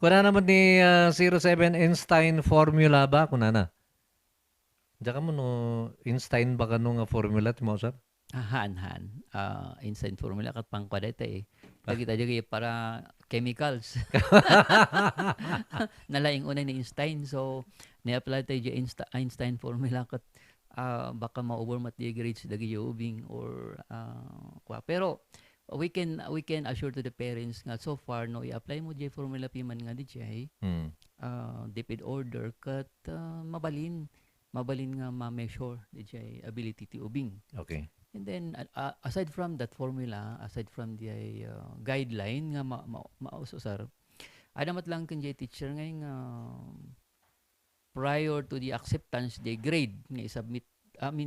Kuna naman ni 07 Einstein formula ba? Kuna na. Diyan ka mo no, Einstein ba ka nung formula ti mo, sir? Han. Inside formula kat pang kwadete eh. Lagi tayo para chemicals. Nalaing unay ni Einstein. So, na-apply tayo yung Einstein formula kat baka ma-overmat the grades dagi ubing or pero we can assure to the parents nga so far no i-apply mo di formula piman nga di jay depid order kat mabalin nga ma-measure di jay ability ti ubing. Okay. And then aside from that formula, aside from the guideline nga mausosar, adamat lang kan jay teacher ngay nga prior to the acceptance the grade nga i-submit,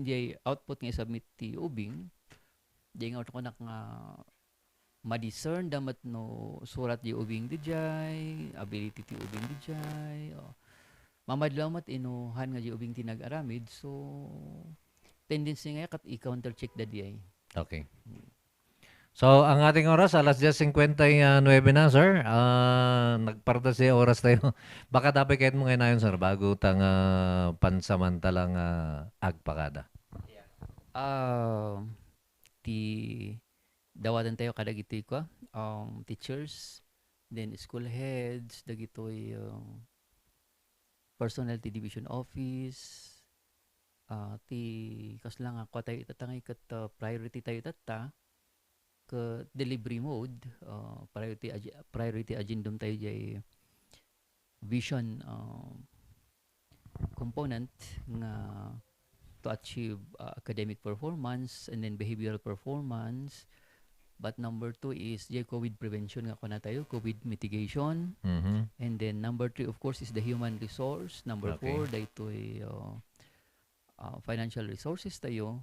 the output nga i-submit ti ubing, di nga ko nak nga ma-discern damat no surat di ubing di jay, ability ti ubing di jay, mamadlamat inuhan nga di ubing tinag-aramid, so tendency nga kat i-counter check da di ay. Okay. So, ang ating oras, alas 10:59 na, sir. Nagparta siya oras tayo. Baka dapat kahit mo ngayon na yun, sir, bago tang pansamantalang agpakada. Ti dawatan tayo kada gitoy ko, teachers, then school heads, dagitoy personnel ti division office, ti kaslang ako tayo itatangay kat priority tayo tata, ka delivery mode, priority agendum tayo jay vision component nga to achieve academic performance and then behavioral performance. But number 2 is jay COVID prevention nga kuna tayo, COVID mitigation. And then number 3 of course is the human resource. Number 4 dayto ay financial resources tayo.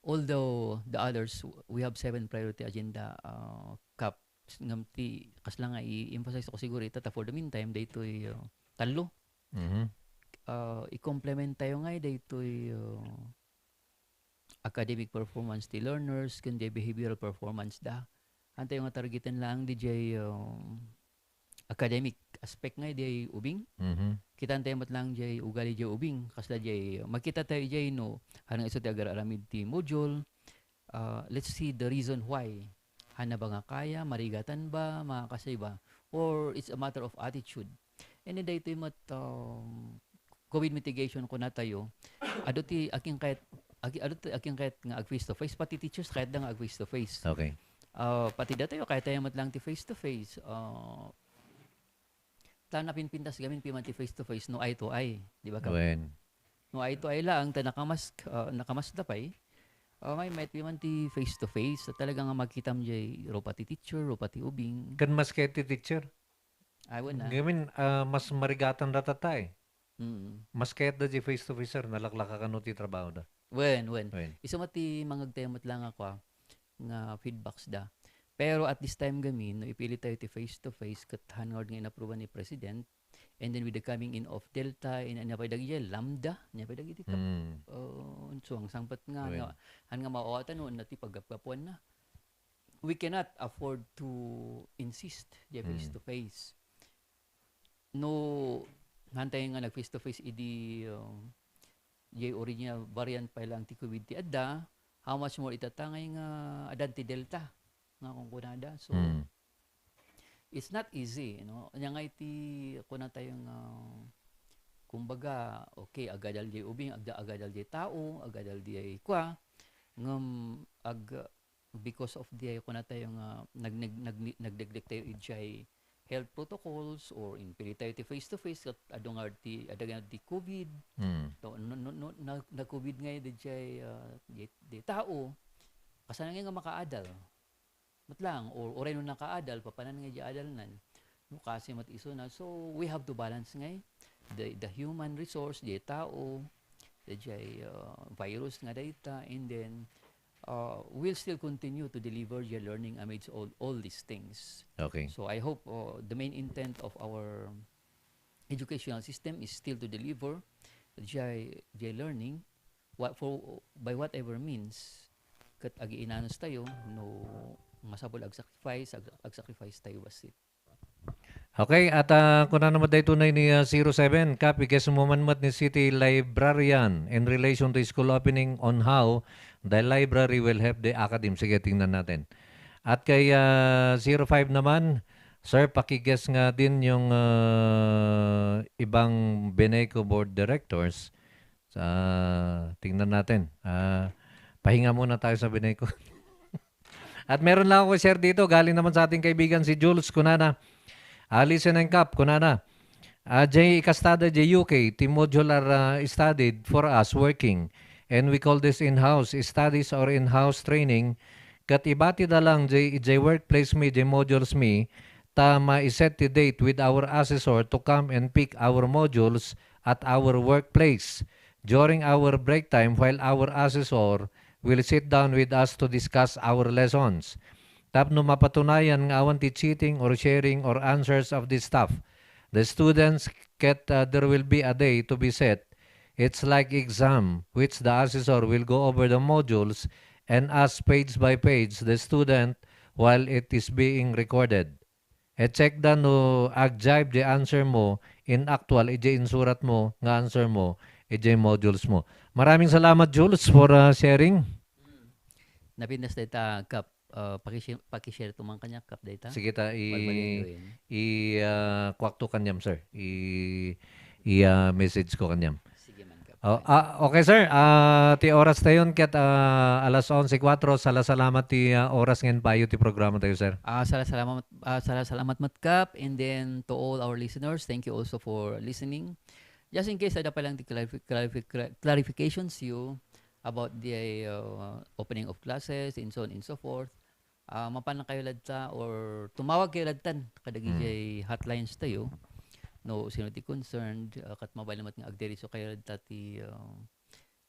Although the others, we have 7 priority agenda caps ngamti kasla nga i-emphasize ko siguro ita for the meantime dayto ay talo. I-complement tayo nga dayto ay academic performance ti learners kundi behavioral performance da. Antay nga targetan lang di jay academic aspect nga di ubing. Kita tayo mat lang jay ugali jay ubing kasla jay makita tayo jay no hanang iso ti agar-aramid ti module. Let's see the reason why. Hana ba nga kaya, marigatan ba, makakasay ba, or it's a matter of attitude. And then dito yung COVID mitigation ko na tayo, ado ti aking kahit nga ag face to face, pati teachers kahit da nga ag face to face. Okay. Pati da tayo kahit tayo mat lang ti face to face. Tanapin pintas gamin piman ti face to face no eye to eye, di ba? No eye to eye lang ta nakamask dapay. May piman ti face to face at talaga nga magkitam jay ro pati teacher, ro pati ubing. Kan mas kay ti teacher. Ay wala. Gamin mas marigatan ratatay. Mas kayat da di face to face, sir, nalaklaka ka no ti trabaho da. Wen. Isa mati mangagtayamat lang ako nga feedbacks da. Pero at this time gamin, no, ipili tayo ti face to face kat hanward nga inapruba ni President. And then with the coming in of Delta, napay dagi Lambda, napay dagi ti so ang sangpat nga, han nga maawatan noon na ti paggapuan na. We cannot afford to insist di face to face. No, hantay nga nag face to face idi jay original variant pa lang ti COVID ti adda, how much more itatangay nga adanti delta nga kung kunada. So, it's not easy, Nya nga iti kuna tayong kumbaga, okay, agadal di ubing, agadal di tao, agadal di ay kwa, ngam because of di ay kuna tayong nagdegdeg tayo ijay health protocols or in pili tayo ti face to face at adong di COVID. Na COVID nga di jay di tao kasana nga makaadal. Matlang or oray no nakaadal papanan nga di adalnan. No kasi matiso na. So we have to balance nga the human resource di tao di jay virus nga data, and then we'll still continue to deliver your learning amidst all these things. Okay. So I hope the main intent of our educational system is still to deliver the learning by whatever means. Kat agiinanos tayo no masabol ag sacrifice tayo basit. Okay, at kung ano naman tayo tunay ni 07, kapigas mumanmat ni City Librarian in relation to school opening on how the library will help the academy. Sige, tingnan natin. At kay 05 naman, sir, pakigas nga din yung ibang Beneco Board Directors. Tingnan natin. Pahinga muna tayo sa Beneco. At meron lang ako share dito, galing naman sa ating kaibigan si Jules Kunana. Listen and Cap, kunana. Jay Castada, Jay UK, team modular studied for us working. And we call this in-house studies or in-house training. Kat ibati da lang Jay workplace me, Jay modules me, ta ma-set the date with our assessor to come and pick our modules at our workplace. During our break time, while our assessor will sit down with us to discuss our lessons. Tapno mapatunayan nga awan ti cheating or sharing or answers of this stuff. The students get there will be a day to be set. It's like exam which the assessor will go over the modules and ask page by page the student while it is being recorded. E check da no agjibe the answer mo in actual ije insurat mo nga answer mo ije modules mo. Maraming salamat Jules for sharing. Napindas data Kap. Pakishare tumang kanya Kap data. Sige ta kwakto kanyam sir. Message ko kanyam. Sige man Kap. Okay sir, ti oras tayon ket alas 11:04 salamat ti oras ngayon payo ti programa tayo sir. Salamat mat Kap, and then to all our listeners, thank you also for listening. Just in case ada pa lang ti clarifications you about the opening of classes and so on and so forth. Mapan na kayo ladta or tumawag kayo ladtan kadagi jay hotlines tayo no sino ti concerned kat mobile namat nga agdiri so kayo ladta ti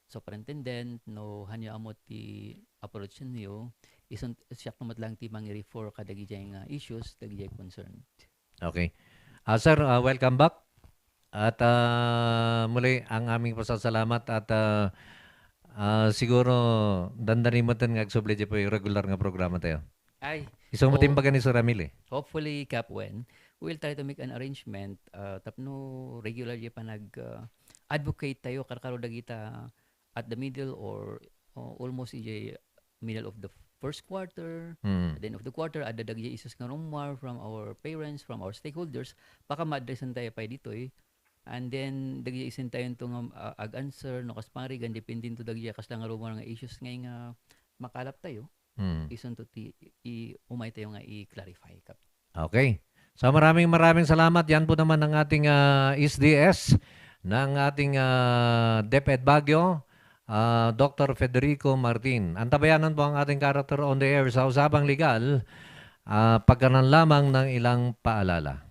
superintendent no hanyo amot ti approach niyo ison siyak namat lang ti mangi-refer kadagi jay nga issues kadagi jay concerned. Okay. Sir, welcome back. At muli ang aming pasasalamat at siguro dandanimatan nga agsubli po yung regular nga programa tayo. Ay. Isang matimbagan ni Sir Ramil Hopefully, Kapwen, we'll try to make an arrangement. Tapno regular pa nag-advocate tayo karkaro dagita at the middle or almost middle of the first quarter, at the end of the quarter, ada dagiti isus nga rumor from our parents, from our stakeholders, baka ma-addressan tayo pa dito And then dagiti isin tayo itong ag-answer no kas pangrigan dependin to dagiti kas lang nga rumor nga issues nga makalap tayo. Ison to umay tayo nga i-clarify Kap. Okay. So maraming salamat. Yan po naman ang ating SDS ng ating DepEd Baguio, Dr. Federico Martin. Antabayanan po ang ating character on the air sa usapang legal, pagkanan lamang ng ilang paalala.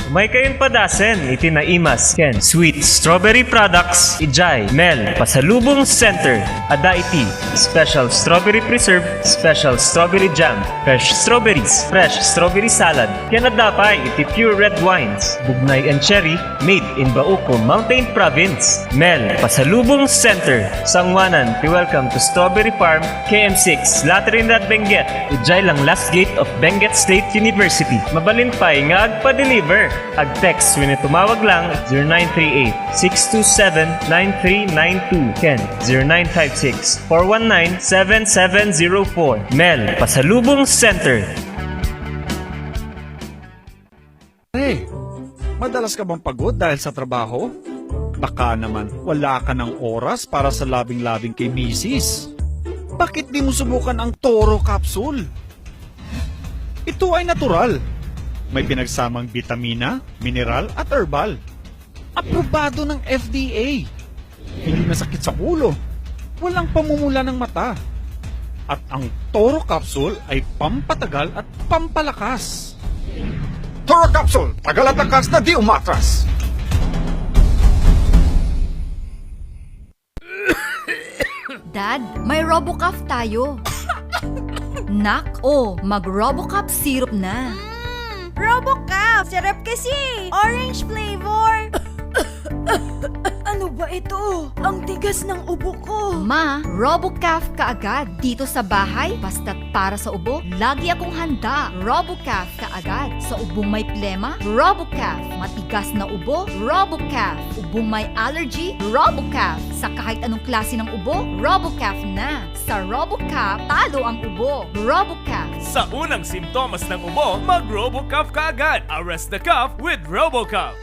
Umay kayong padasen, itinaimas, Ken, Sweet Strawberry Products, Ijay, Mel, Pasalubong Center, Adaiti, Special Strawberry Preserve, Special Strawberry Jam, Fresh Strawberries, Fresh Strawberry Salad, Kenadapay, iti Pure Red Wines, Bugnay and Cherry, made in Bauco, Mountain Province, Mel, Pasalubong Center, Sangwanan, welcome to Strawberry Farm, KM6, Laterinat Benguet, Ijay lang last gate of Benguet State University, Mabalinpay nga agpa-deliver. Ag-text when tumawag lang 0938-627-9392. Ken 0956-419-7704. Mel, Pasalubong Center. Hey, madalas ka bang pagod dahil sa trabaho? Baka naman wala ka ng oras para sa labing-labing kay misis. Bakit di mo subukan ang Toro Capsule? Ito ay natural. May pinagsamang bitamina, mineral at herbal. Aprobado ng FDA. Hindi masakit sa ulo. Walang pamumula ng mata. At ang Toro Capsule ay pampatagal at pampalakas. Toro Capsule, tagal at lakas na di umatras. Dad, may RoboCaf tayo. Nak, mag-RoboCaf syrup na. RoboCaf! Sarap kasi! Orange flavor! Ano ba ito? Ang tigas ng ubo ko. Ma, RoboCaf kaagad. Dito sa bahay, basta't para sa ubo, lagi akong handa. RoboCaf kaagad. Sa ubong may plema, RoboCaf. Matigas na ubo, RoboCaf. Ubong may allergy, RoboCaf. Sa kahit anong klase ng ubo, RoboCaf na. Sa RoboCaf, talo ang ubo. RoboCaf. Sa unang simptomas ng ubo, mag-RoboCaf ka agad. Arrest the cough with RoboCaf.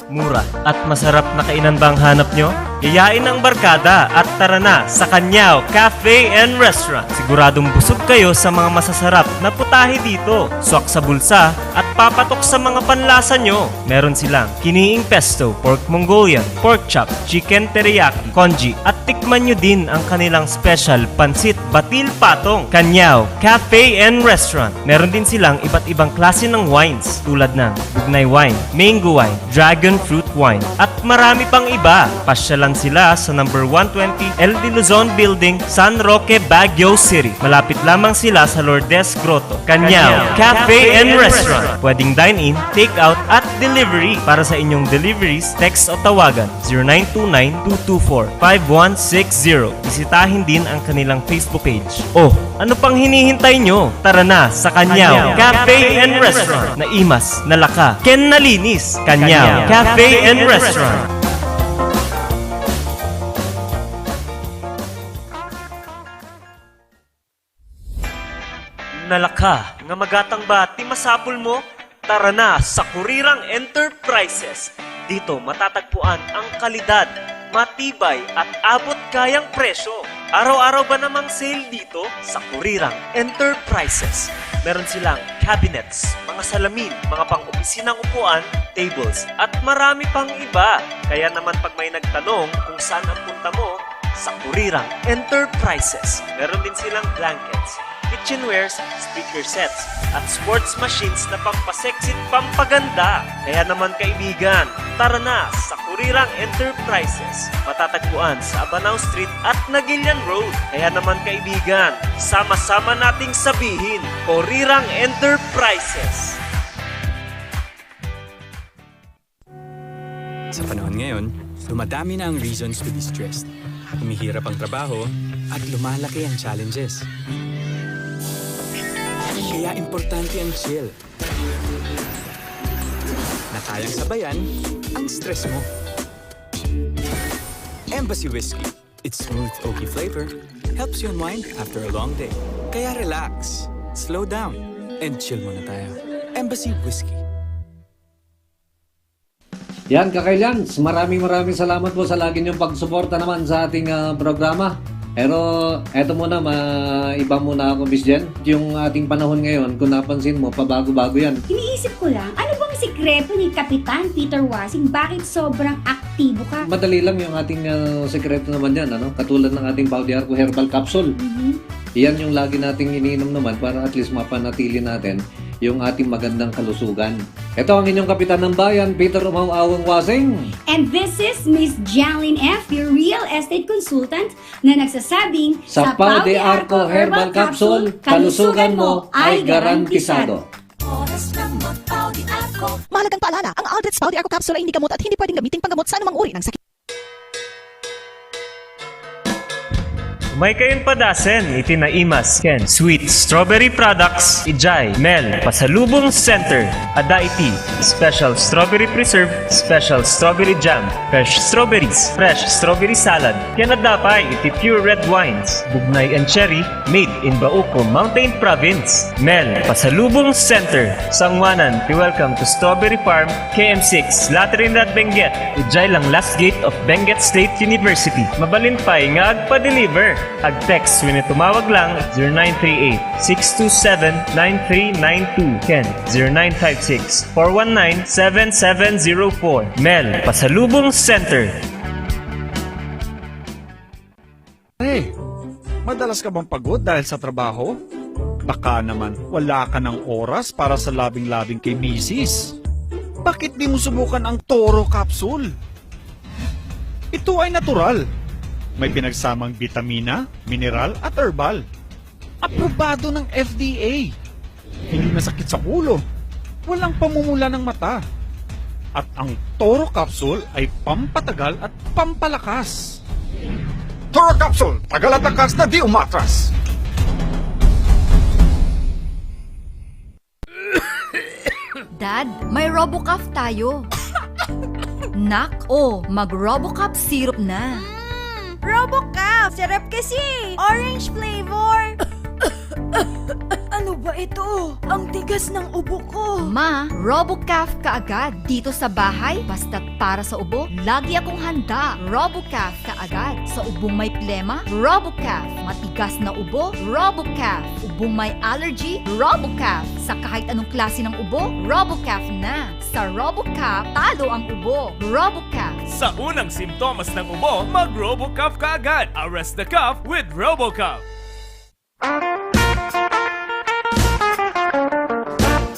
Mura at masarap na kainan ba ang hanap nyo? Yayain ang barkada at tara na sa Kanyao Cafe and Restaurant. Siguradong busog kayo sa mga masasarap na putahe dito. Swak sa bulsa at papatok sa mga panlasa nyo. Meron silang kiniing pesto, pork Mongolian, pork chop, chicken teriyaki, congee at tikman nyo din ang kanilang special pansit batil patong. Kanyao Cafe and Restaurant. Meron din silang iba't ibang klase ng wines tulad ng bugnay wine, mango wine, dragon fruit wine at marami pang iba. Pasyalan sila sa number 120 El de Luzon Building, San Roque, Baguio City. Malapit lamang sila sa Lourdes Grotto. Kanyao Cafe and Restaurant. Pwedeng dine-in, take-out at delivery. Para sa inyong deliveries, text o tawagan 0929-224-5160. Bisitahin din ang kanilang Facebook page. Ano pang hinihintay nyo? Tara na sa Kanyao Cafe and Restaurant. Naimas, nalaka, ken nalinis. Kanyao Cafe and Restaurant. Nalaka, nga magatang ba ti masapul mo? Tara na sa Kurirang Enterprises. Dito matatagpuan ang kalidad, matibay at abot kayang presyo. Araw-araw ba namang sale dito sa Kurirang Enterprises? Meron silang cabinets, mga salamin, mga pang-opisinang upuan, tables, at marami pang iba. Kaya naman pag may nagtanong kung saan ang punta mo, sa Kurirang Enterprises. Meron din silang blankets, kitchenwares, speaker sets, at sports machines na pampasexy at pampaganda. Kaya naman kaibigan, tara na sa Kurirang Enterprises. Matatagpuan sa Abanao Street at Nagilian Road. Kaya naman kaibigan, sama-sama nating sabihin, Kurirang Enterprises. Sa panahon ngayon, dumadami na ang reasons to be stressed. Humihirap ang trabaho at lumalaki ang challenges. Kaya importante ang chill. Na kayang sabayan ang stress mo. Embassy Whiskey. Its smooth, oaky flavor helps you unwind after a long day. Kaya relax, slow down, and chill muna tayo. Embassy Whiskey. Yan, Kakailans, maraming salamat po sa lagi niyong pagsuporta naman sa ating programa. Pero eto muna, iba muna ako, Miss Jen. Yung ating panahon ngayon, kung napansin mo, pabago-bago yan. Iniisip ko lang, ano bang sikreto ni Kapitan Peter Wasing? Bakit sobrang aktibo ka? Madali lang yung ating sekreto naman yan, ano? Katulad ng ating Pau de Arco Herbal Capsule. Yan yung lagi nating iniinom naman para at least mapanatili natin yung ating magandang kalusugan. Ito ang inyong kapitan ng bayan, Peter Umau-Awang Wasing. And this is Miss Jalyn F., your real estate consultant, na nagsasabing, Sa Pau de Arco Herbal Capsule, kalusugan mo ay garantisado. Mahalagang paalala, ang Aldrich Pau de Arco Capsule ay hindi gamot at hindi pwedeng gamitin panggamot sa anumang uri ng sakit. May kayon padasen, itinaimas, Ken. Sweet Strawberry Products, Ijay, Mel, Pasalubong Center, Adaiti, Special Strawberry Preserve, Special Strawberry Jam, Fresh Strawberries, Fresh Strawberry Salad, Yanadapay, iti Pure Red Wines, Bugnay and Cherry, made in Bauco, Mountain Province, Mel, Pasalubong Center, Sangwanan, welcome to Strawberry Farm, KM6, Lateran Benguet, Ijay lang last gate of Benguet State University. Mabalin pa'y nga agpa-deliver. Ag-text when tumawag lang 0938-627-9392. Ken, 0956-419-7704. Mel, Pasalubong Center. Hey, madalas ka bang pagod dahil sa trabaho? Baka naman wala ka ng oras para sa labing-labing kay misis. Bakit di mo subukan ang Toro Capsule? Ito ay natural. May pinagsamang vitamina, mineral at herbal. Aprobado ng FDA. Hindi masakit sa ulo. Walang pamumula ng mata. At ang Toro Capsule ay pampatagal at pampalakas. Toro Capsule, tagal at lakas na di umatras. Dad, may RoboCaf tayo. Nak, mag-RoboCaf syrup na. RoboCaf! Sarap kasi! Orange flavor! Ano ba ito? Ang tigas ng ubo ko. Ma, RoboCaf kaagad dito sa bahay. Basta't para sa ubo, lagi akong handa. RoboCaf kaagad. Sa ubong may plema, RoboCaf. Matigas na ubo, RoboCaf. Ubong may allergy, RoboCaf. Sa kahit anong klase ng ubo, RoboCaf na. Sa RoboCaf, talo ang ubo. RoboCaf. Sa unang simptomas ng ubo, mag-RoboCaf ka agad. Arrest the cough with RoboCaf.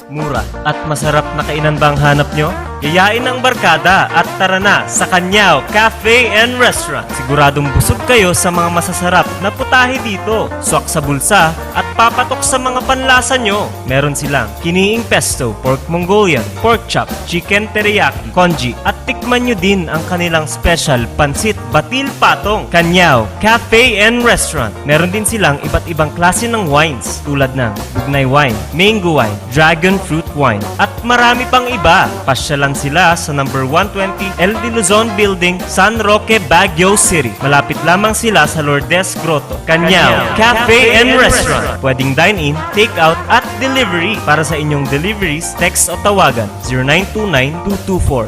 Mura at masarap na kainan ba ang hanap nyo? Yayain ang barkada at tara na sa Kanyao Cafe and Restaurant. Siguradong busog kayo sa mga masasarap na putahe dito. Swak sa bulsa at papatok sa mga panlasa nyo. Meron silang kiniing pesto, pork Mongolian, pork chop, chicken teriyaki, congee at tikman nyo din ang kanilang special pansit batil patong. Kanyao Cafe and Restaurant. Meron din silang iba't ibang klase ng wines tulad ng bugnay wine, mango wine, dragon fruit wine at marami pang iba. Pasya lang sila sa number 120 El de Luzon Building, San Roque, Baguio City. Malapit lamang sila sa Lourdes Grotto. Kanyao Cafe and Restaurant. Pwedeng dine-in, take-out at delivery. Para sa inyong deliveries, text o tawagan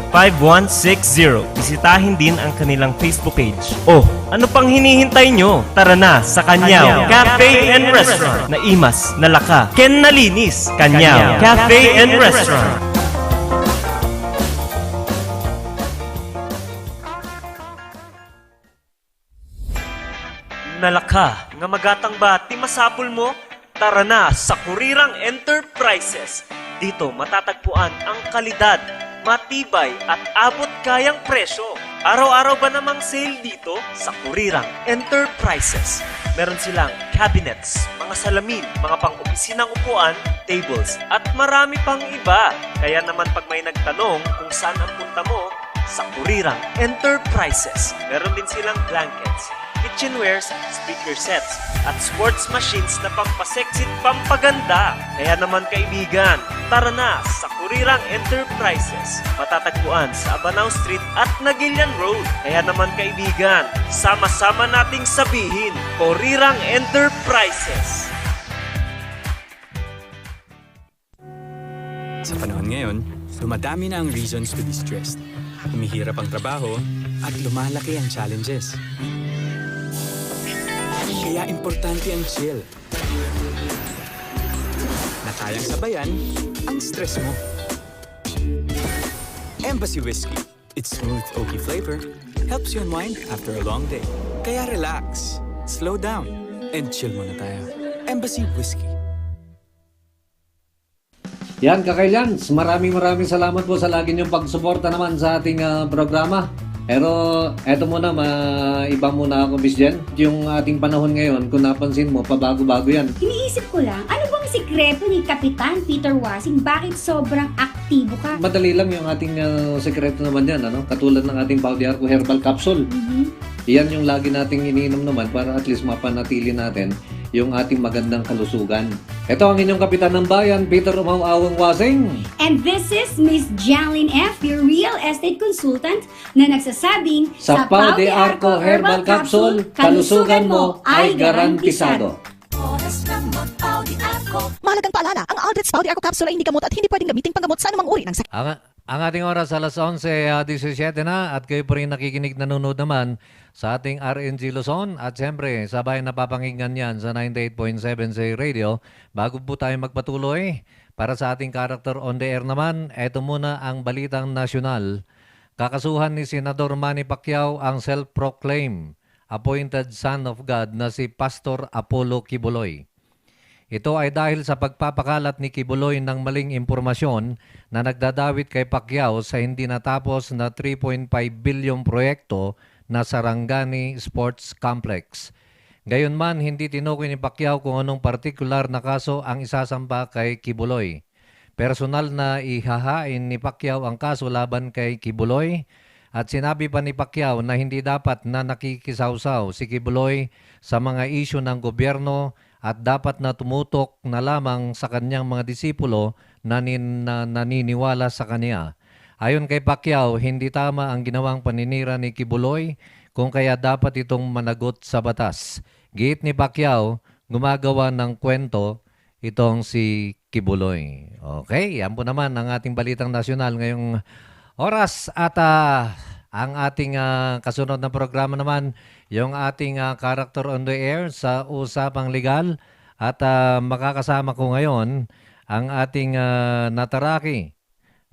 0929-224-5160. Bisitahin din ang kanilang Facebook page. Ano pang hinihintay nyo? Tara na sa Kanyao Cafe and Restaurant. Naimas, nalaka, ken nalinis. Kanyao Cafe and Restaurant. Nalaka, nga magatang ba ti masapul mo? Tara na sa Kurirang Enterprises. Dito matatagpuan ang kalidad, matibay at abot kayang presyo. Araw-araw ba namang sale dito sa Kurirang Enterprises? Meron silang cabinets, mga salamin, mga pang-opisinang upuan, tables, at marami pang iba. Kaya naman pag may nagtanong kung saan ang punta mo, sa Kurirang Enterprises. Meron din silang blankets, kitchenwares, speaker sets, at sports machines na pampaseksit pampaganda. Kaya naman kaibigan, tara na sa Kurirang Enterprises. Matatagpuan sa Abanao Street at Nagilian Road. Kaya naman kaibigan, sama-sama nating sabihin, Kurirang Enterprises. Sa panahon ngayon, dumadami na ang reasons to be stressed. Humihirap ang trabaho at lumalaki ang challenges. Kaya importante ang chill. Na kayang sabayan ang stress mo. Embassy Whiskey. Its smooth, oaky flavor helps you unwind after a long day. Kaya relax, slow down, and chill muna tayo. Embassy Whiskey. Yan, Kakailans, maraming salamat po sa lagi niyong pagsuporta naman sa ating programa. Pero eto muna, iba muna ako, Miss Jen. Yung ating panahon ngayon, kung napansin mo, pabago-bago yan. Iniisip ko lang, ano bang ang sikreto ni Kapitan Peter Wasing? Bakit sobrang aktibo ka? Madali lang yung ating sekreto naman yan, ano? Katulad ng ating Pau de Arco Herbal Capsule. Yan yung lagi nating iniinom naman para at least mapanatili natin yung ating magandang kalusugan. Ito ang inyong kapitan ng bayan, Peter Umawawang Wasing. And this is Miss Jaline F., your real estate consultant, na nagsasabing, Sa Pau de Arco Herbal Capsule, kalusugan mo ay garantisado. Mahalagang paalala, ang Aldrich Pau de Arco Capsule ay hindi gamot at hindi pwedeng gamitin panggamot sa anumang uri ng sakit. Ang ating oras alas 11:17 na at kayo po rin nakikinig nanonood naman sa ating RNG Luzon at siyempre sabay napapakinggan yan sa 98.7 sa radio. Bago po tayo magpatuloy para sa ating character on the air naman, eto muna ang balitang nasyonal. Kakasuhan ni Senador Manny Pacquiao ang self-proclaimed appointed son of God na si Pastor Apollo Kibuloy. Ito ay dahil sa pagpapakalat ni Kibuloy ng maling impormasyon na nagdadawit kay Pacquiao sa hindi natapos na 3.5 bilyong proyekto na Sarangani Sports Complex. Gayunman, hindi tinukoy ni Pacquiao kung anong partikular na kaso ang isasampa kay Kibuloy. Personal na ihahain ni Pacquiao ang kaso laban kay Kibuloy at sinabi pa ni Pacquiao na hindi dapat na nakikisawsaw si Kibuloy sa mga isyu ng gobyerno at dapat na tumutok na lamang sa kanyang mga disipulo na naniniwala sa kanya. Ayon kay Pacquiao, hindi tama ang ginawang paninira ni Kibuloy kung kaya dapat itong managot sa batas. Giit ni Pacquiao, gumagawa ng kwento itong si Kibuloy. Okay, yan po naman ang ating balitang nasyonal ngayong oras at ang ating kasunod na programa naman, yung ating character on the air sa Usapang Legal at makakasama ko ngayon ang ating nataraki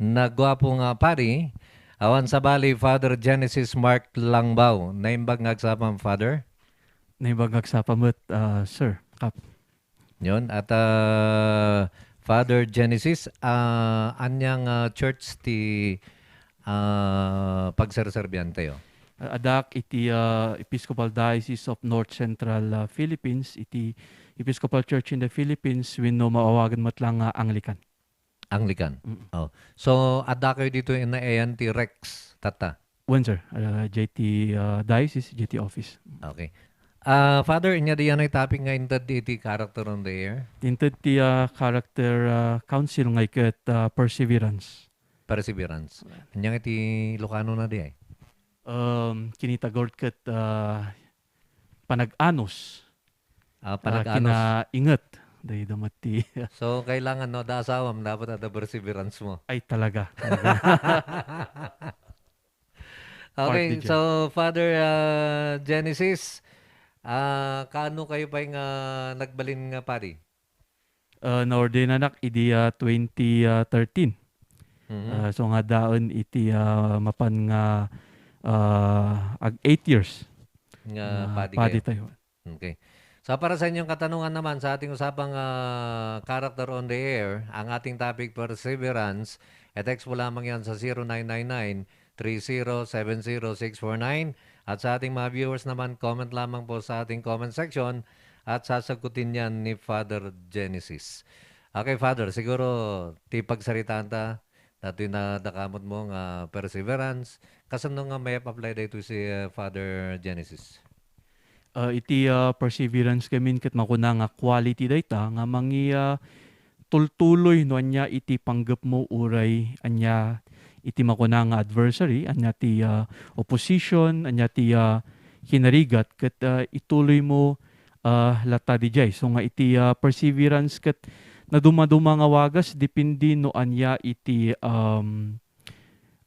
na gwapong pari, awan sa bali, Father Genesis Mark Langbao. Naimbag ngagsapang, Father? Naimbag ngagsapamot, Sir. Kap. Yun, at Father Genesis, anyang church ti pagserserbihan tayo? Adak iti Episcopal Diocese of North Central Philippines, iti Episcopal Church in the Philippines, wenno maawagan mat lang Anglican. Anglican. Oh. So adda kayo dito in ayan ti Rex tata. One sir, JT Diocese, JT Office. Okay. Father, inya diyan ay topic nga intad iti character on the air. Intad ti character council nga iket perseverance. Perseverance. Anyang iti Ilocano na di ay? Kinitagord ket panag-anos. Panag-anos. Kinaingat. Day damati. So kailangan no da asawam dapat ada perseverance mo. Ay talaga. Okay, so Father Genesis, kaano kayo pa yung nagbalin nga pari? Na-ordain anak idi 2013. So nga daon iti mapan nga ag 8 years. Nga padi tayo. Okay. So para sa inyong katanungan naman sa ating usapang character on the air, ang ating topic perseverance, text mo lamang yan sa 0999-3070649 at sa ating mga viewers naman, comment lamang po sa ating comment section at sasagutin yan ni Father Genesis. Okay, Father, siguro tipagsaritaan ta dati na dakamot mo nga perseverance. Kasano nga may apply dito si Father Genesis? Iti perseverance kamin ket makuna nga quality dayta nga mangi tultuloy no anya iti panggep mo uray anya iti makuna nga adversary anya ti opposition anya ti hinarigat ket ituloy mo lata dijay. So nga iti perseverance ket na dumaduma nga wagas depende no anya iti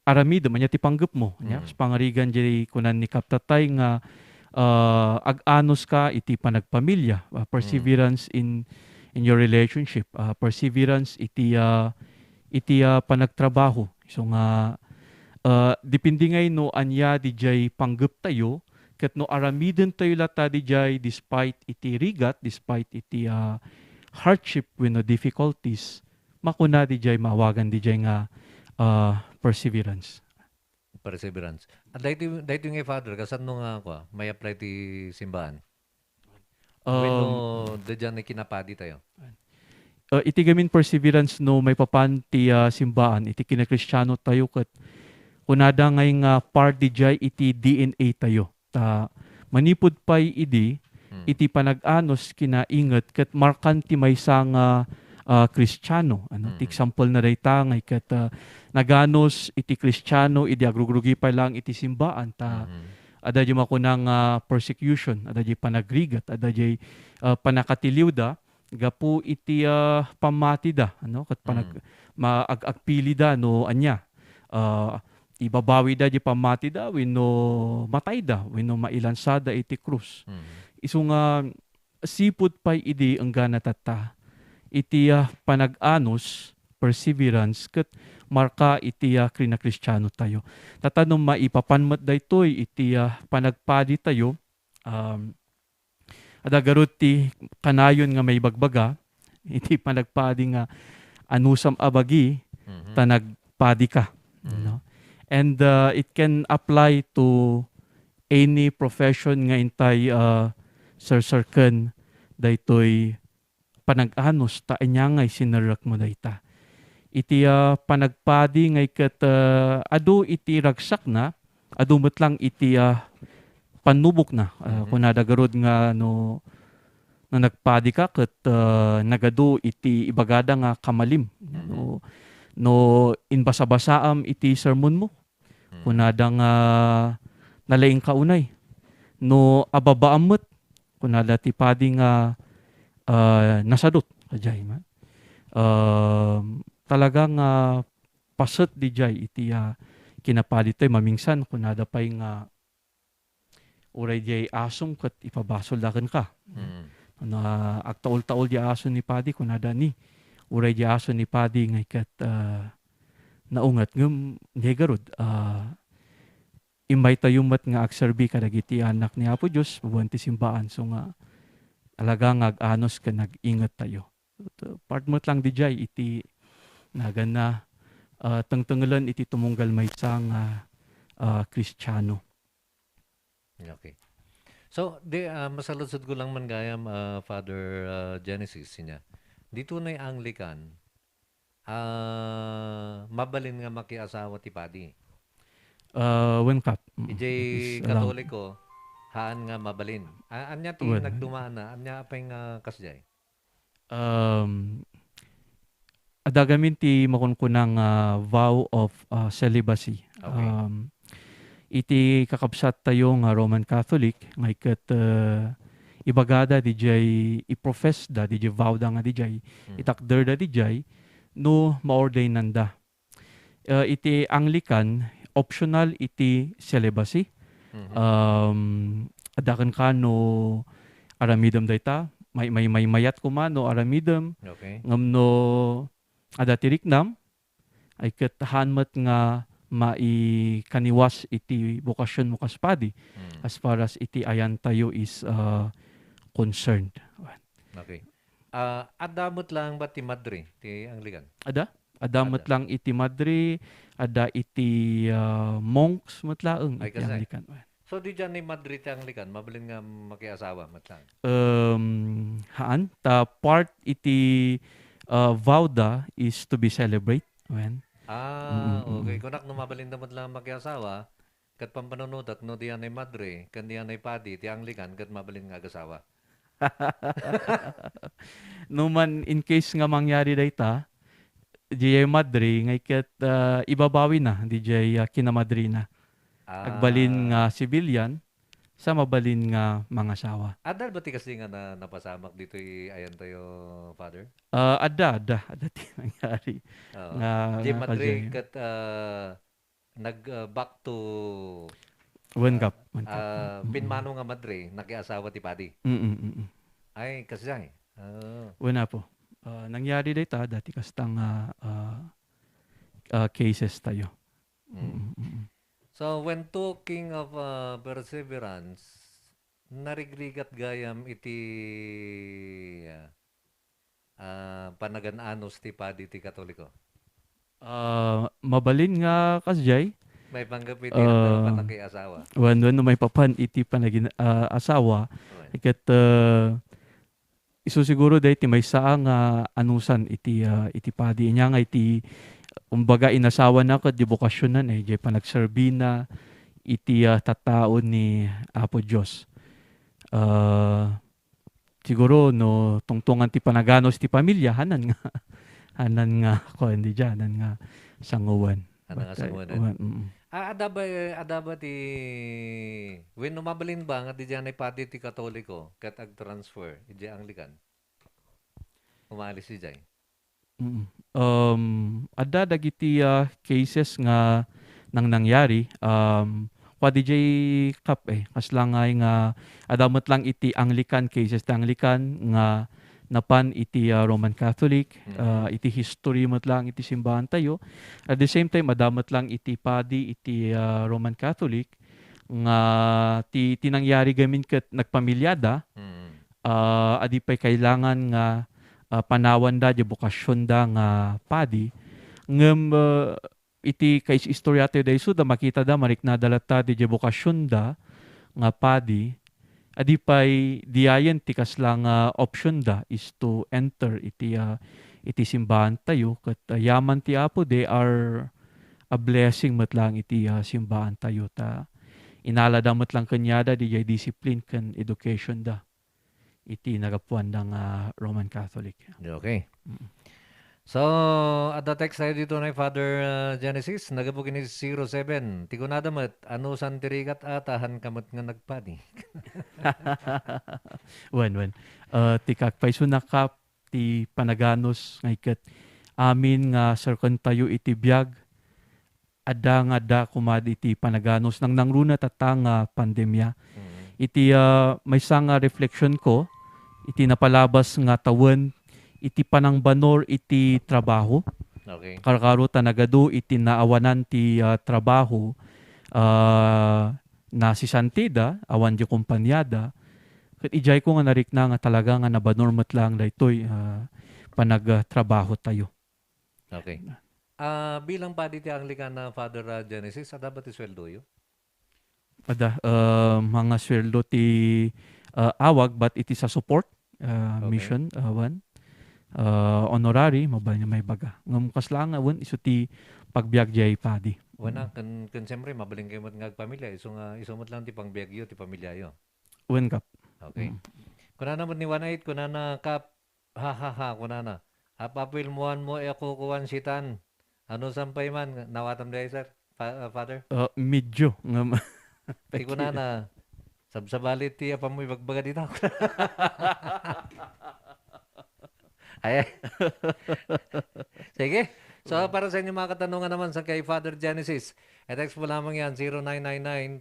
aramidem anya ti panggep mo nya pangarigan jay kunan ni kaptatay nga ag-anos ka iti panagpamilya, perseverance in your relationship, perseverance iti panagtrabaho. So nga depende ngay no anya dijay panggep tayo ket no aramiden tayo lata dijay despite iti rigat, despite iti hardship when no difficulties, makuna dijay mawagan dijay nga perseverance. Perseverance. At dahito nga, Father, kasan nung may apply ti simbahan? When dadyan na kinapadi tayo? iti gamin perseverance no may papan ti simbaan iti kinakristyano tayo ket kunada ngay nga part di jay iti DNA tayo. Ta manipud pay idi iti panag-anos kinainget ket markan ti maysa nga Kristiyano. Ano, ti example na dayta ngay ket naganos iti Kristiyano idi agrugrugi pa lang iti simbaan ta ada di makunang persecution, ada di panagrigat, ada di panakatiliw da gapu iti pamati da ano ket maagpili da no anya ibabawi da di pamati da wenno matay da wenno mailansada iti krus. Isu nga sipud pay idi enggana tatta iti panag-anos perseverance ket marka iti kinakristyano tayo. Tatanom maipapanmet daytoy iti panagpadi tayo adagarot ti kanayon nga may bagbaga iti panagpadi nga anusam abagi tanagpadi ka. No? And it can apply to any profession nga intay sir-sirken daytoy panag-anos ta inyangay sinarak mo dayta. Iti panagpadi ngay ket adu iti ragsak na adu met lang iti panubok na kunada garod nga no nagpadi ka ket nagadu iti ibagada nga kamalim no inbasa-basaam iti sermon mo kunada nga nalaing kaunay no ababaam met kunada ti padi nga nasadot kajay man talagang paset di jay iti kinapadi tayo mamingsan kunada pay nga uray di asom ket ipabasol daken ka. Agtaol-taol di aso ni padi kunada ni uray di aso ni padi ngay ket naungat ngem negarod imbay tayo met nga agserbi kadagiti anak ni Apo Dios bubuan ti simbaan so nga alaga nga ag-anos ken nag-ingat tayo. Part mo't lang di jay iti nagana tengtengelan iti tumunggal maysa nga Kristiyano. Okay. So, masaludsod ko lang man gayam, Father Genesis niya. Dito na'y Anglican, mabalin nga makiasawa ti padi. When kap. Ijay Katoliko, haan nga mabalin. Anya ti nagdumaan na, anya apay nga kasjay? Adagamin ti makunkunang vow of celibacy. Okay. Iti kakabsat tayo nga Roman Catholic ngay ket ibagada dijay i-profess da dijay vow da nga dijay itakder da dijay no ma-ordain nanda. Iti Anglican optional iti celibacy. Adakan ka no aramidem dayta may mayat kumano aramidem ngam no ada tiriknam ay ket hanmet nga kaniwas iti bokasyon mo kaspadi as far as iti ayan tayo is concerned. Okay. Adamot lang ba ti Madre, ti Anglican? Adamot lang iti Madre, ada iti monks matlaeng Ay, iti kasay. Anglican. So, di dyan ni Madre ti Anglican, mabalin nga makiasawa, matlang. Haan, ta part iti vowda is to be celebrate. Okay. Kunak no mabalin naman lang makiasawa, kat pampanunutat no diyan ay Madre, kan diyan ay padi, ti Anglican, kat mabalin nga agasawa. No man in case nga mangyari dayta, di Madre ngay ket ibabawi na di kinamadri na. Agbalin nga civilian sa mabalin nga mga asawa. Adal ba ti kasi nga napasamak dito ayan tayo, Father? Ada ti nangyari. Di Madre kat back to One cup. pinmano nga Madre, nakiasawa ti padi. Ay, kasi Wala po. Nangyari dito dati kastang cases tayo. So, when talking of perseverance, narigrigat gayam iti panagan-anos ti padi ti Katoliko? Mabalin nga kasjay. May panggap iti panakiasawa. When may papan iti panagin asawa, ikat isu siguro dahil iti may saang anusan iti padi niya nga iti umbaga inasawa na kat di bokasyon na jay panagserbi na iti tataon ni Apo Diyos. Siguro no tungtungan ti panaganos ti pamilya hanan nga ko hindi dyan hanan nga sanguwan. Hanan nga sanguwan. Adaba ti when umabalin ba nga di dyan ay pati ti Katoliko kat ag-transfer iti Anglican. Umalis si Jay. Ada dagiti cases nga nang nangyari pwede jay kap kaslang nga adamot lang iti Anglican cases ti Anglican nga napan iti Roman Catholic iti history mat lang iti simbahan tayo at the same time adamot lang iti padi iti Roman Catholic nga ti tinangyari gamin ket nagpamilyada adi pay kailangan nga panawan da di bokasyon da nga padi ngem iti kais istorya tayo da isu da makita da mariknadalat ta di bokasyon da nga padi adi pay diayen ti kaslang option da is to enter iti simbahan tayo ket yaman ti Apo they are a blessing met lang iti simbahan tayo ta inala da met lang kanyada di jay discipline ken education da iti nagapuan ng Roman Catholic. Okay. So, at the text tayo dito na Father Genesis, nagabugin ni 07. Tigunada mat, ano san tirikat atahan kamot nga nagpani? Wan. Tikakpay sunakap, ti panaganos ngaykat amin nga sarkan tayo iti biyag, ada nga da kumad iti panaganos nang nangruna tatang pandemya. Iti may sang reflection ko, iti napalabas nga tawen iti panangbanor iti trabaho. Okay. Karkaro tanagado iti naawanan ti trabaho na si Santida, awan di kumpanyada. Kat ijay ko nga narikna nga talaga nga nabanor mat lang daytoy panagtrabaho tayo. Okay. Bilang padi ti Anglican na Father Genesis, ada ba ti sweldo yo? Ada mga sweldo ti awag but iti sa support mission one honorary mabay may baga ngam kaslang awan isu ti pagbiag jay padi Wana kan siyempre mabaling kayo mat nga pamilya isu mat lang ti pangbiag yo ti pamilya yo. Wen kap. Okay. Kunana mo ni 18 kunana kap kunana apapil muan mo ako kuwan sitan ano sampay man nawatam day sir Father? Medyo ngam Ti kunana sabsabalit ti apa mo ibagbaga dito. Ay. Sige. So para sa inyo mga katanungan naman sa kay Father Genesis, text po lamang yan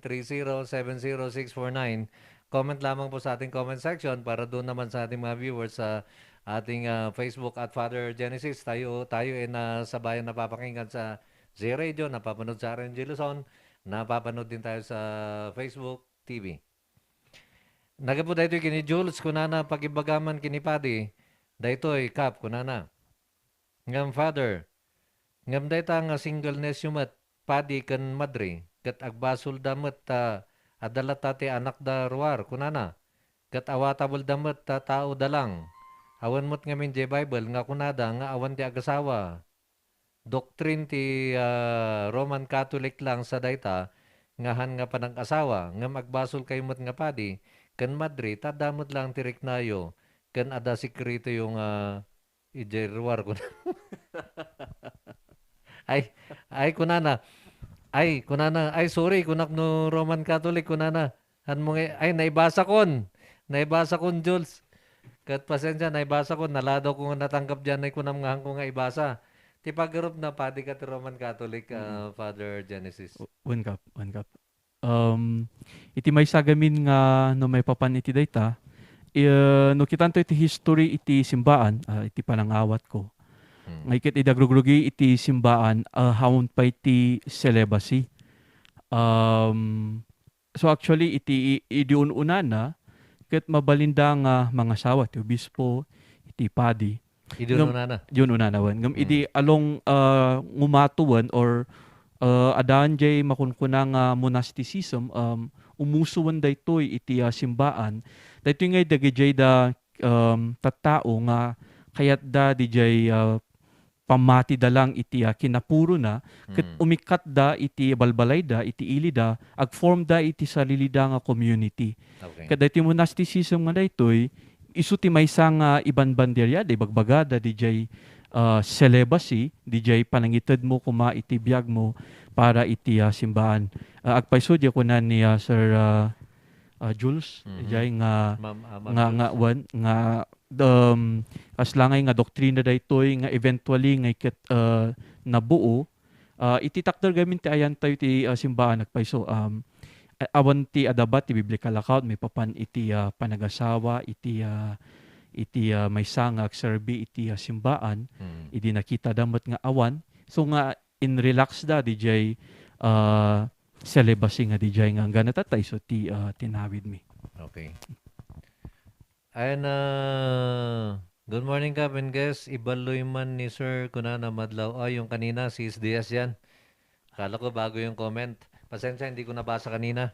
0999-3070649. Comment lamang po sa ating comment section para doon naman sa ating mga viewers sa ating Facebook at Father Genesis. Tayo ay sabayan napapakinggan sa Z-Radio, napapanood sa RNG Luzon, napapanood din tayo sa Facebook TV. Nagapo dahito kini Jules kunana pagibagaman kini Padi. Daytoy kap kunana. Ngam Father. Ngam dayta nga singleness yumat Padi ken madre ket agbasol damet adalata ti anak da ruar kunana. Ket awatabol damet tao dalang. Awan mo't ngamin di Bible nga kunada nga awan ti agasawa. Doctrine ti Roman Catholic lang sa dayta ngahan nga panag-asawa ngam agbasol kayo mo't nga Padi ken madre tadamot lang ti riknayo ken ada sikrito yung ijeruar ko. ay kunana. Ay sorry kunak no Roman Catholic kunana. Han mo ay naibasa kon Jules. Kat pasensya naibasa kon nalado ko natanggap diyan ay kunam nga ko nga ibasa. Ti pagrup na Padi ka ti Roman Catholic Father Genesis. One cup. Iti may sagamin nga no may papan iti dayta. No kitanto iti history iti simbaan, iti panangawat ko. Ngaykit idagrugrugi iti simbaan, haun pa iti celibacy. So actually iti idiununa na ket mabalinda nga mga sawa ti obispo, iti padi. Idiununa na wan. Ngam idi along ngumatuan or adaan jay makunkuna nga monasticism umusuwan daytoy iti simbaan. Daytoy ngay dagijay da tattao nga kayat da DJ pamati da lang iti kinapuro na ket umikat da iti balbalay da iti ili da ag form da iti sarili da nga community. Okay. Kada iti monasticism nga daytoy isu ti maysa nga iban banderya di bagbagada DJ celibacy DJ panangited mo kuma iti biag mo para iti simbahan. Agpaisudya ko na ni Sir Jules DJ nga kaslangay nga doktrina daytoy nga eventually nga iket nabuo iti takder gamin ti ayan tayo ti simbahan nagpaiso awan ti adabat ti biblical account may papan iti panagasawa iti maysa nga agserbi iti simbahan idi nakita damat nga awan so nga in relax da DJ celibacy nga DJ nga ganatatay so ti tinawid mi. Okay. Ayan good morning Captain Guest. Ibaloy man ni Sir kunana madlaw. Yung kanina si SDS yan. Kala ko bago yung comment. Pasensya hindi ko nabasa kanina.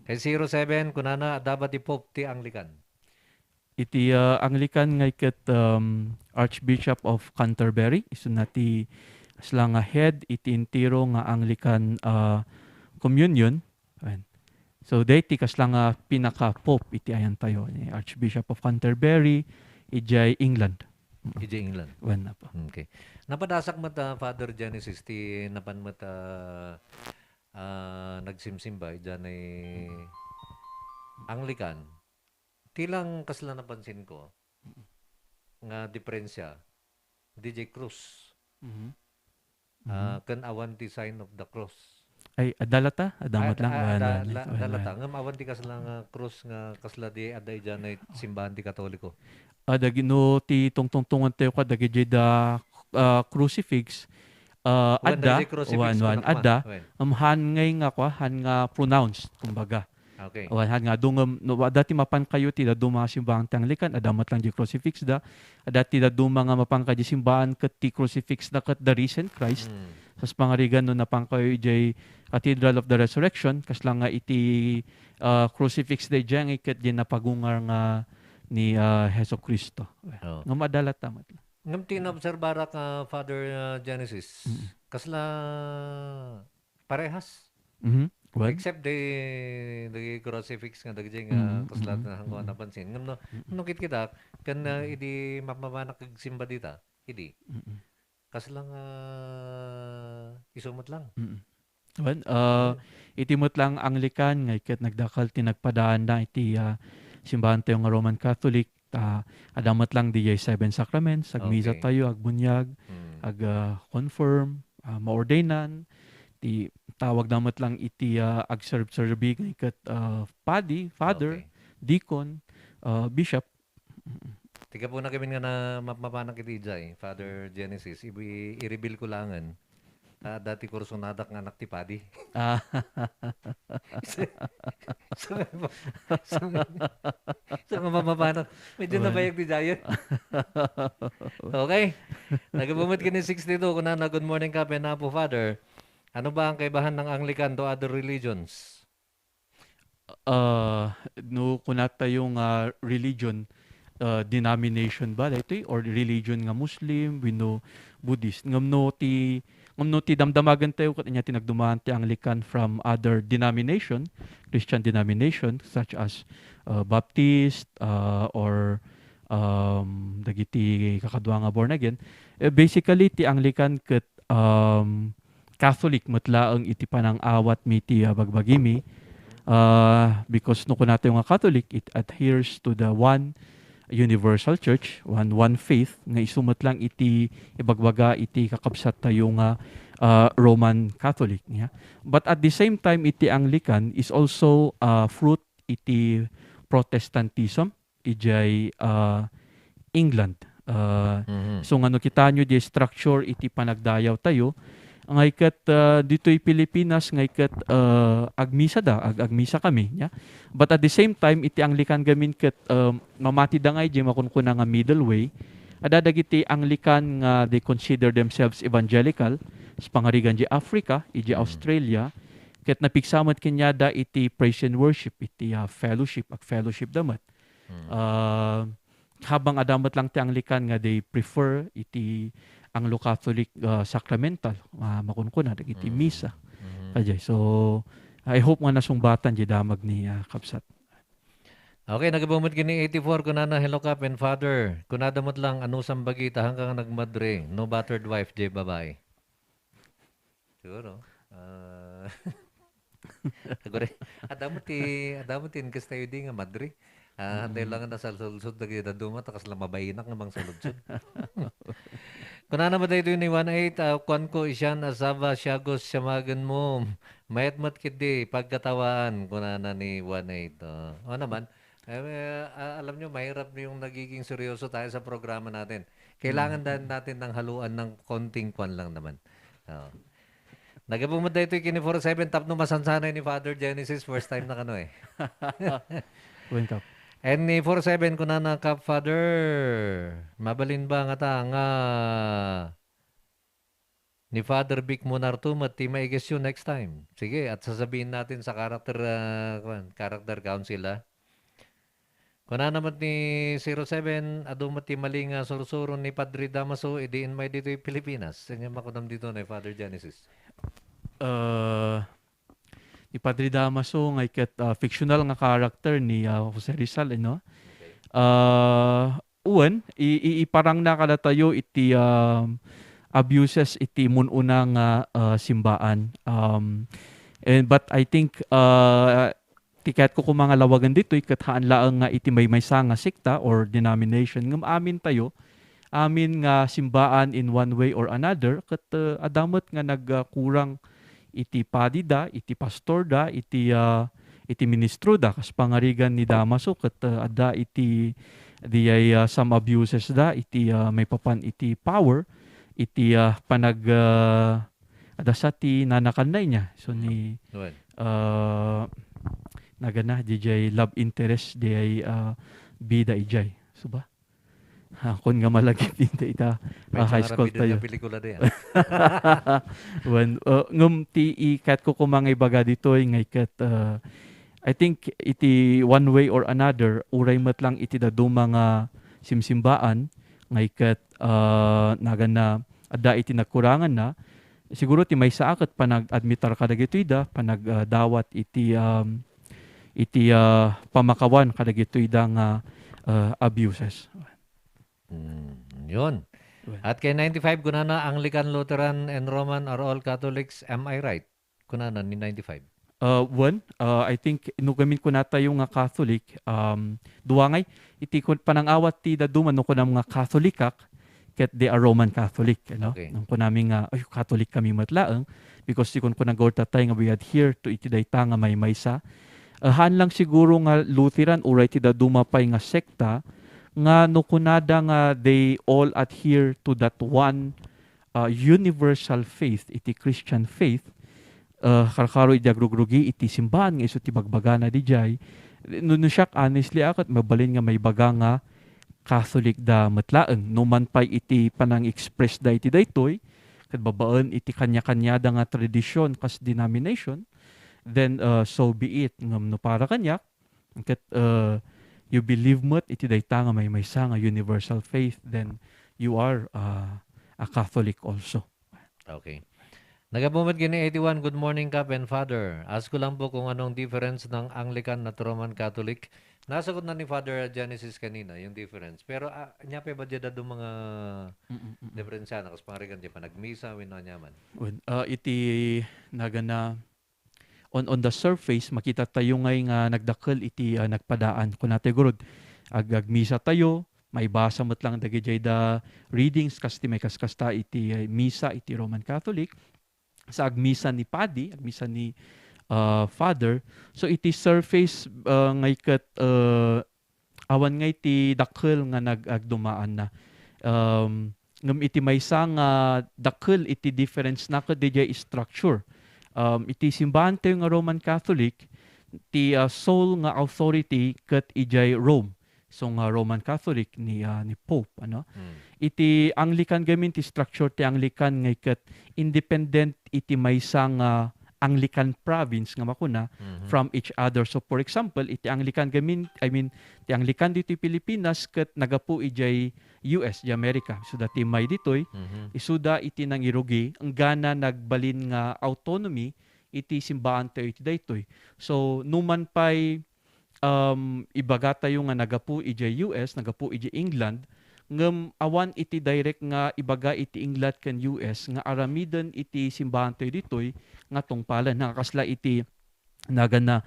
Kay 07 kunana dapat ipop ti Anglican. Iti Anglican nga iket Archbishop of Canterbury isu na ti sila nga head iti intiro nga Anglican communion. Ayan. So dati kasla nga pinaka-pope iti ayan tayo ni Archbishop of Canterbury ijay England. Ijay England. Wen na po. Okay. Napadasak mata Father Genesis ti napan mata nagsimsimba diyan ay Anglican. Tilang kasla napansin ko nga diferensya DJ Cruz. Kan awan ti sign of the cross. Ay adalata adamat lang dalata ngam awan ti kasla nga cross nga kasla di aday diyan ay simbahan ti Katoliko. Dagino ti tungtungan tayo ka dagiti da crucifix adda adda han ngay nga kwa han nga pronounced kumbaga. Okay. Han nga dungam no dati mapan kayo ti da duma simbahan ti Anglican adamat lang di crucifix da dati da duma nga mapan kayo simbahan ket ti crucifix da ket the risen Christ. Sas pangarigan no napang kayo ijay Cathedral of the Resurrection kasla nga iti crucifix da jang iket di napagungar nga ni Hesus Kristo. Nga madalat tamat. Ngam tinobserbara ka Father Genesis. Kasla parehas. Except the crucifix nga dagiti nga kasla na hanggo napansin. Ngam no kita kan idi mapamanak kag simba dita. Idi. Kasla nga isumot lang. Itimot lang Anglican nga iket nagdakal ti nagpadaan na iti simbahan tayo nga Roman Catholic adamat lang di 7 sacraments ag misa tayo ag bunyag ag confirm maordanan ti tawag damat lang iti ag serbi nga iket father deacon bishop. Tiga po na kami nga na mapapanak iti ijay Father Genesis i-reveal ko langan. Dati kursunadak nga anak ti padi. So nga mamapanak. Medyo nabayag ti Jayon. Okay. Nagabumit ka ni 62. Kuna na good morning ka, Penapo Father. Ano ba ang kaibahan ng Anglican to other religions? No, kunata yung religion denomination ba dito or religion nga Muslim, wino Buddhist. Ngamno ti damdamagan tayo kat inya tinagdumaan ti Anglican from other denomination, Christian denomination such as Baptist or dagiti kakadwa nga born again. Basically ti Anglican ket Catholic matlaang iti panang awat mi ti bagbagimi because no kunata yung Catholic it adheres to the one universal church, one faith nga isumat lang iti ibagbaga iti kakabsat tayo nga Roman Catholic. Yeah? But at the same time, iti Anglican is also fruit iti Protestantism, ijay England. So nga no kita nyo di structure iti panagdayaw tayo, ngay kat dito'y Pilipinas ngay kat agmisa agmisa kami nya. But at the same time iti Anglican gamin kat mamati da ngay di makunkuna nga middle way ada dagiti Anglican nga they consider themselves evangelical sa pangarigan di Africa iti Australia ket napiksamat kenyada iti praise and worship iti fellowship damat habang adamat lang ti Anglican nga they prefer iti Anglo-Catholic sacramental makunkuna dagiti misa. Kajay. So I hope nga nasungbatan di damag ni Kapsat. Okay, nagabumot gini 84 kunana hello Kap and Father. Kunadamot lang anusang bagita hanggang nagmadre. No battered wife, J babae. Siguro. Siguro. Adamot tin kastayo di nga madre. Dahil lang na sa sulsud na kita duma, takas lang mabayinak namang sa lutsud. Kunana ba dito ni 18, kwan ko isyan asaba siyagos siyamagan mo. Mayat mat kiti, pagkatawaan, kunana ni 18. O naman, alam nyo, mahirap yung nagiging seryoso tayo sa programa natin. Kailangan natin ng haluan ng konting kwan lang naman. Nagabumad dito yung kini 47, tap no masansanay ni Father Genesis, first time na kano eh. Welcome. And ni 47 ko na Kap Father, mabalin ba nga ta nga ni Father Vic Monartum at ti maigas yun next time. Sige, at sasabihin natin sa character council Kuna naman ni 07, adumat ti mali nga sursuro ni Padre Damaso, idiin may dito yung Pilipinas. Sanya makunam dito na Father Genesis. Ni Padre Damaso nga ikat fictional nga character ni Jose Rizal no. Uwan iparang nakadatayo iti abuses iti mununang simbaan. But I think tikat ko kung mga lawagan dito ikat haan laang nga iti may nga sekta or denomination ngam amin tayo amin nga simbaan in one way or another kat adamot nga nagkurang iti padida, iti pastor da, iti ministro da, kas pangarigan ni Damaso, kat ada iti some abuses da, iti may papan iti power, iti adasa ti nanakanay niya. So ni nagana, di love interest, di bida ijay. So ba? Kung nga malagit hindi ita high school tayo. Pelikula din. When ngum ti ikat ko kumangay baga dito nga ikat I think iti one way or another uray mat lang iti daduma nga simsimbaan nga ikat nagana ada iti nakurangan na siguro ti may saakat panag-admitar kada gito ida panagdawat iti pamakawan kada gito ida nga abuses. Yun. At kay 95, kunana Anglican, Lutheran, and Roman are all Catholics. Am I right? Kunana ni 95. I think inugamin ko nata yung nga Catholic. Duwangay, iti panangawat ti daduman no kunam nga Catholicak ket they are Roman Catholic. No? Okay. Nung kunami nga, Catholic kami matlaang because si kun kunagorta tayo nga we adhere to iti dayta nga may maysa. Han lang siguro nga Lutheran uray ti daduma pay nga sekta nga no kunada nga they all adhere to that one universal faith, iti Christian faith. Karkaro iti agrugrugi iti simbahan nga iso ti bagbagana di jay. No siya honestly akat mabalin nga may baga nga Catholic da matlaeng. No man pay iti panang express da iti daytoy ket babaan iti kanya-kanya da nga tradisyon kas denomination, then so be it. Ngam no para kanyak ket you believe mo't iti dayta nga may maysa nga universal faith, then you are a Catholic also. Okay. Nagabumad gini 81, good morning Kap and Father. Ask ko lang po kung anong difference ng Anglican at Roman Catholic. Nasagot na ni Father Genesis kanina yung difference. Pero nya pa ba dyan do mga diferensya na? Kasi pangarigan dyan pa nagmisa, winanyaman. Iti nagana on the surface makita tayo ngay nga nagdakkel iti nagpadaan kun natin gurud agmisa tayo may basa met lang dagiti da readings kasti may kaskasta iti misa iti Roman Catholic sa agmisa ni Paddy, agmisa ni Father. So iti surface ngay ket awan ngay iti dakkel nga nagagdumaan na ngem iti maysa nga dakkel iti difference na ket DJ structure. Iti simbahan tayo nga Roman Catholic, ti sole nga authority ket ijay Rome. So nga Roman Catholic ni Pope. Iti Anglican gamin ti structure ti Anglican nga ket independent iti maysa nga Anglican province nga makuna from each other. So for example, iti Anglican ti Anglican dito Pilipinas ket nagapu ijay US di Amerika. So dati may ditoy isuda iti nang irugi ang gana nagbalin nga autonomy iti simbahan tayo iti daytoy. So numan pay ibaga tayo nga nagapu ijay US, nagapu ijay England, ngem awan iti direct nga ibaga iti England ken US nga aramiden iti simbahan tayo ditoy nga tungpalan nakakasla iti nagana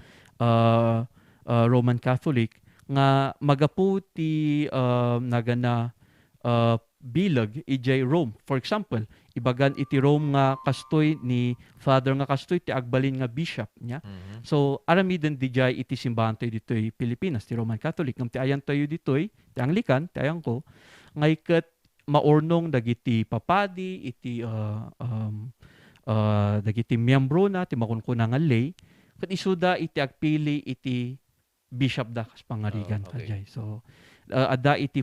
Roman Catholic nga magapu ti nagana bilag ijay Rome. For example, ibagan iti Rome nga kastoy ni Father nga kastoy ti agbalin nga bishop nya. So aramiden dijay iti simbahan tayo ditoy Pilipinas ti Roman Catholic ngem ti ayan tayo ditoy ti Anglican ti ayan ko ngay ket maornong dagiti papadi iti dagiti miyembro na ti makunkuna nga lay ket isuda iti agpili iti bishop da kas pangarigan kadjay. So adda iti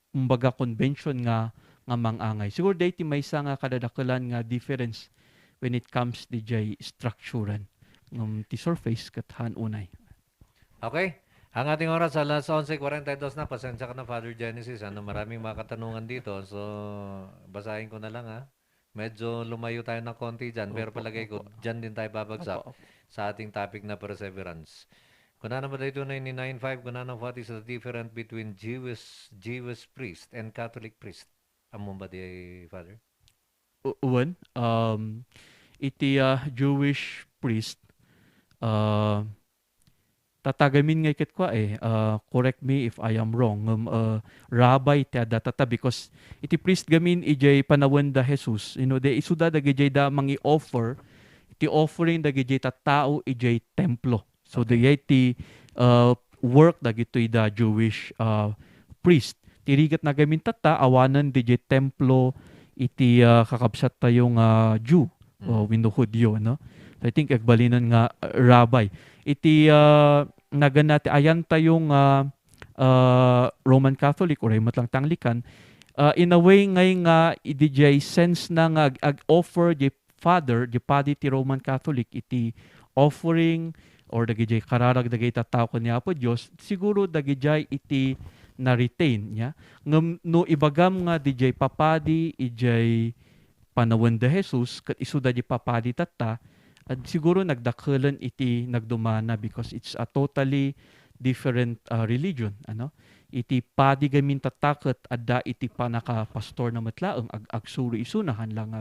kumbaga convention nga mangangay. Siguro dayti maysa nga kadadakelan nga difference when it comes DJ structuran ti surface ket han unay. Okay. Ang ating oras alas 11:42 na. Pasensya ka na, Father Genesis. Maraming mga katanungan dito. So, basahin ko na lang ha. Medyo lumayo tayo ng konti dyan. Pero palagay ko, dyan din tayo babagsak sa ating topic na perseverance. Kung ano ba dito 995, kung ano what is the difference between Jewish priest and Catholic priest? Among ba di, Father? One, iti Jewish priest, tatagamin nga ikat kwa correct me if I am wrong, rabbi ti adatata because iti priest gamin ijay panawen da Jesus, de isuda da gijay da mangi offer, iti offering da gijay ta tao ijay templo. So okay. Ti work da gitoy da Jewish priest. Tirigat na gamin tata awanan di templo iti kakabsat tayong Jew o window Hudyo, no? So I think agbalinan nga rabbi. Iti naganati ayan tayong Roman Catholic or matlang Anglican in a way ngay nga iti sense na nga ag-offer di father di padi ti Roman Catholic iti offering or dagijay kararag dagay tataw ko niya po Diyos, siguro dagijay iti na-retain niya. No ibagam nga dijay papadi, ijay panawen de Jesus, kat isuda di papadi tata, at siguro nagdakelan iti nagdumana because it's a totally different religion. Iti padi gamin tatakot, adda iti panaka-pastor na matlaang, agsuri isunahan lang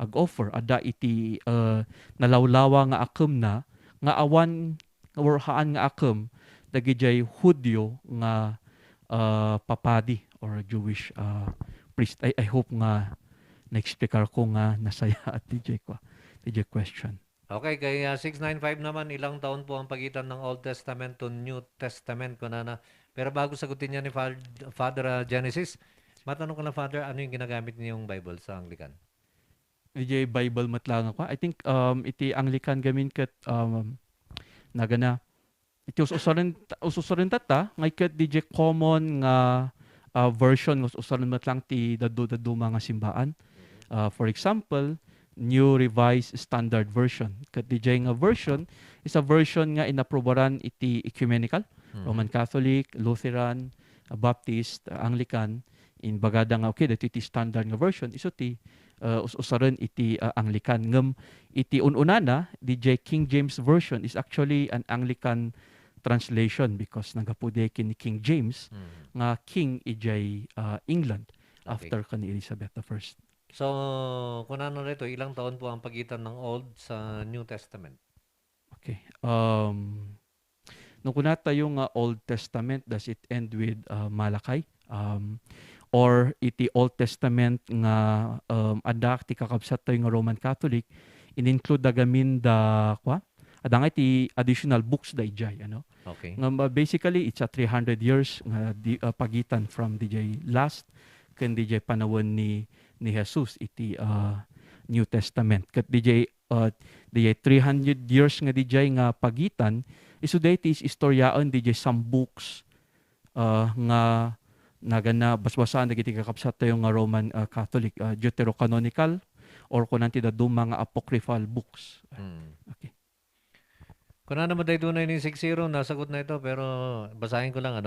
ag-offer, adda iti nalawlawa nga akem na, nga awan or haan nga akem dagijay Hudyo nga papadi or Jewish priest. I hope nga na-explicar ko nga nasaya at DJ question. Okay, kaya 695 naman, ilang taon po ang pagitan ng Old Testament to New Testament ko na. Pero bago sagutin niya ni Father Genesis, matanong ko na, Father, ano yung ginagamit niyong Bible sa Anglican? DJ Bible matlang ako. I think iti Anglican gamin ket nagana iti ususarin tata ngay ket DJ common nga version ususarin matlang ti dadu mga simbaan. For example, New Revised Standard Version. Ket DJ nga version is a version nga inaprobaran iti ecumenical, Roman Catholic, Lutheran, Baptist, Anglican in bagada nga okay dati iti standard nga version iso ti usaran iti Anglican. Ngem iti ununana DJ King James version is actually an Anglican translation because nagapude kin King James nga king ijay England after kan Elizabeth I. So, kung ano rito, ilang taon po ang pagitan ng Old sa New Testament? Okay. Nung kunata yung Old Testament, does it end with Malachi? Or iti Old Testament nga adak ti kakabsat tayo nga Roman Catholic, in-include da gamin da adang iti additional books da ijay. Okay. Basically, it's a 300 years nga pagitan from DJ last ken DJ panawon ni Jesus iti New Testament. Ket DJ 300 years nga DJ nga pagitan isu dayta is istoryaon DJ some books nga nagana basbasan dagiti kakabsat tayo nga Roman Catholic, Deuterocanonical or kunan ti dadum mga apocryphal books. Okay. Kung ano naman tayo tunay ni 6-0, nasagot na ito, pero basahin ko lang,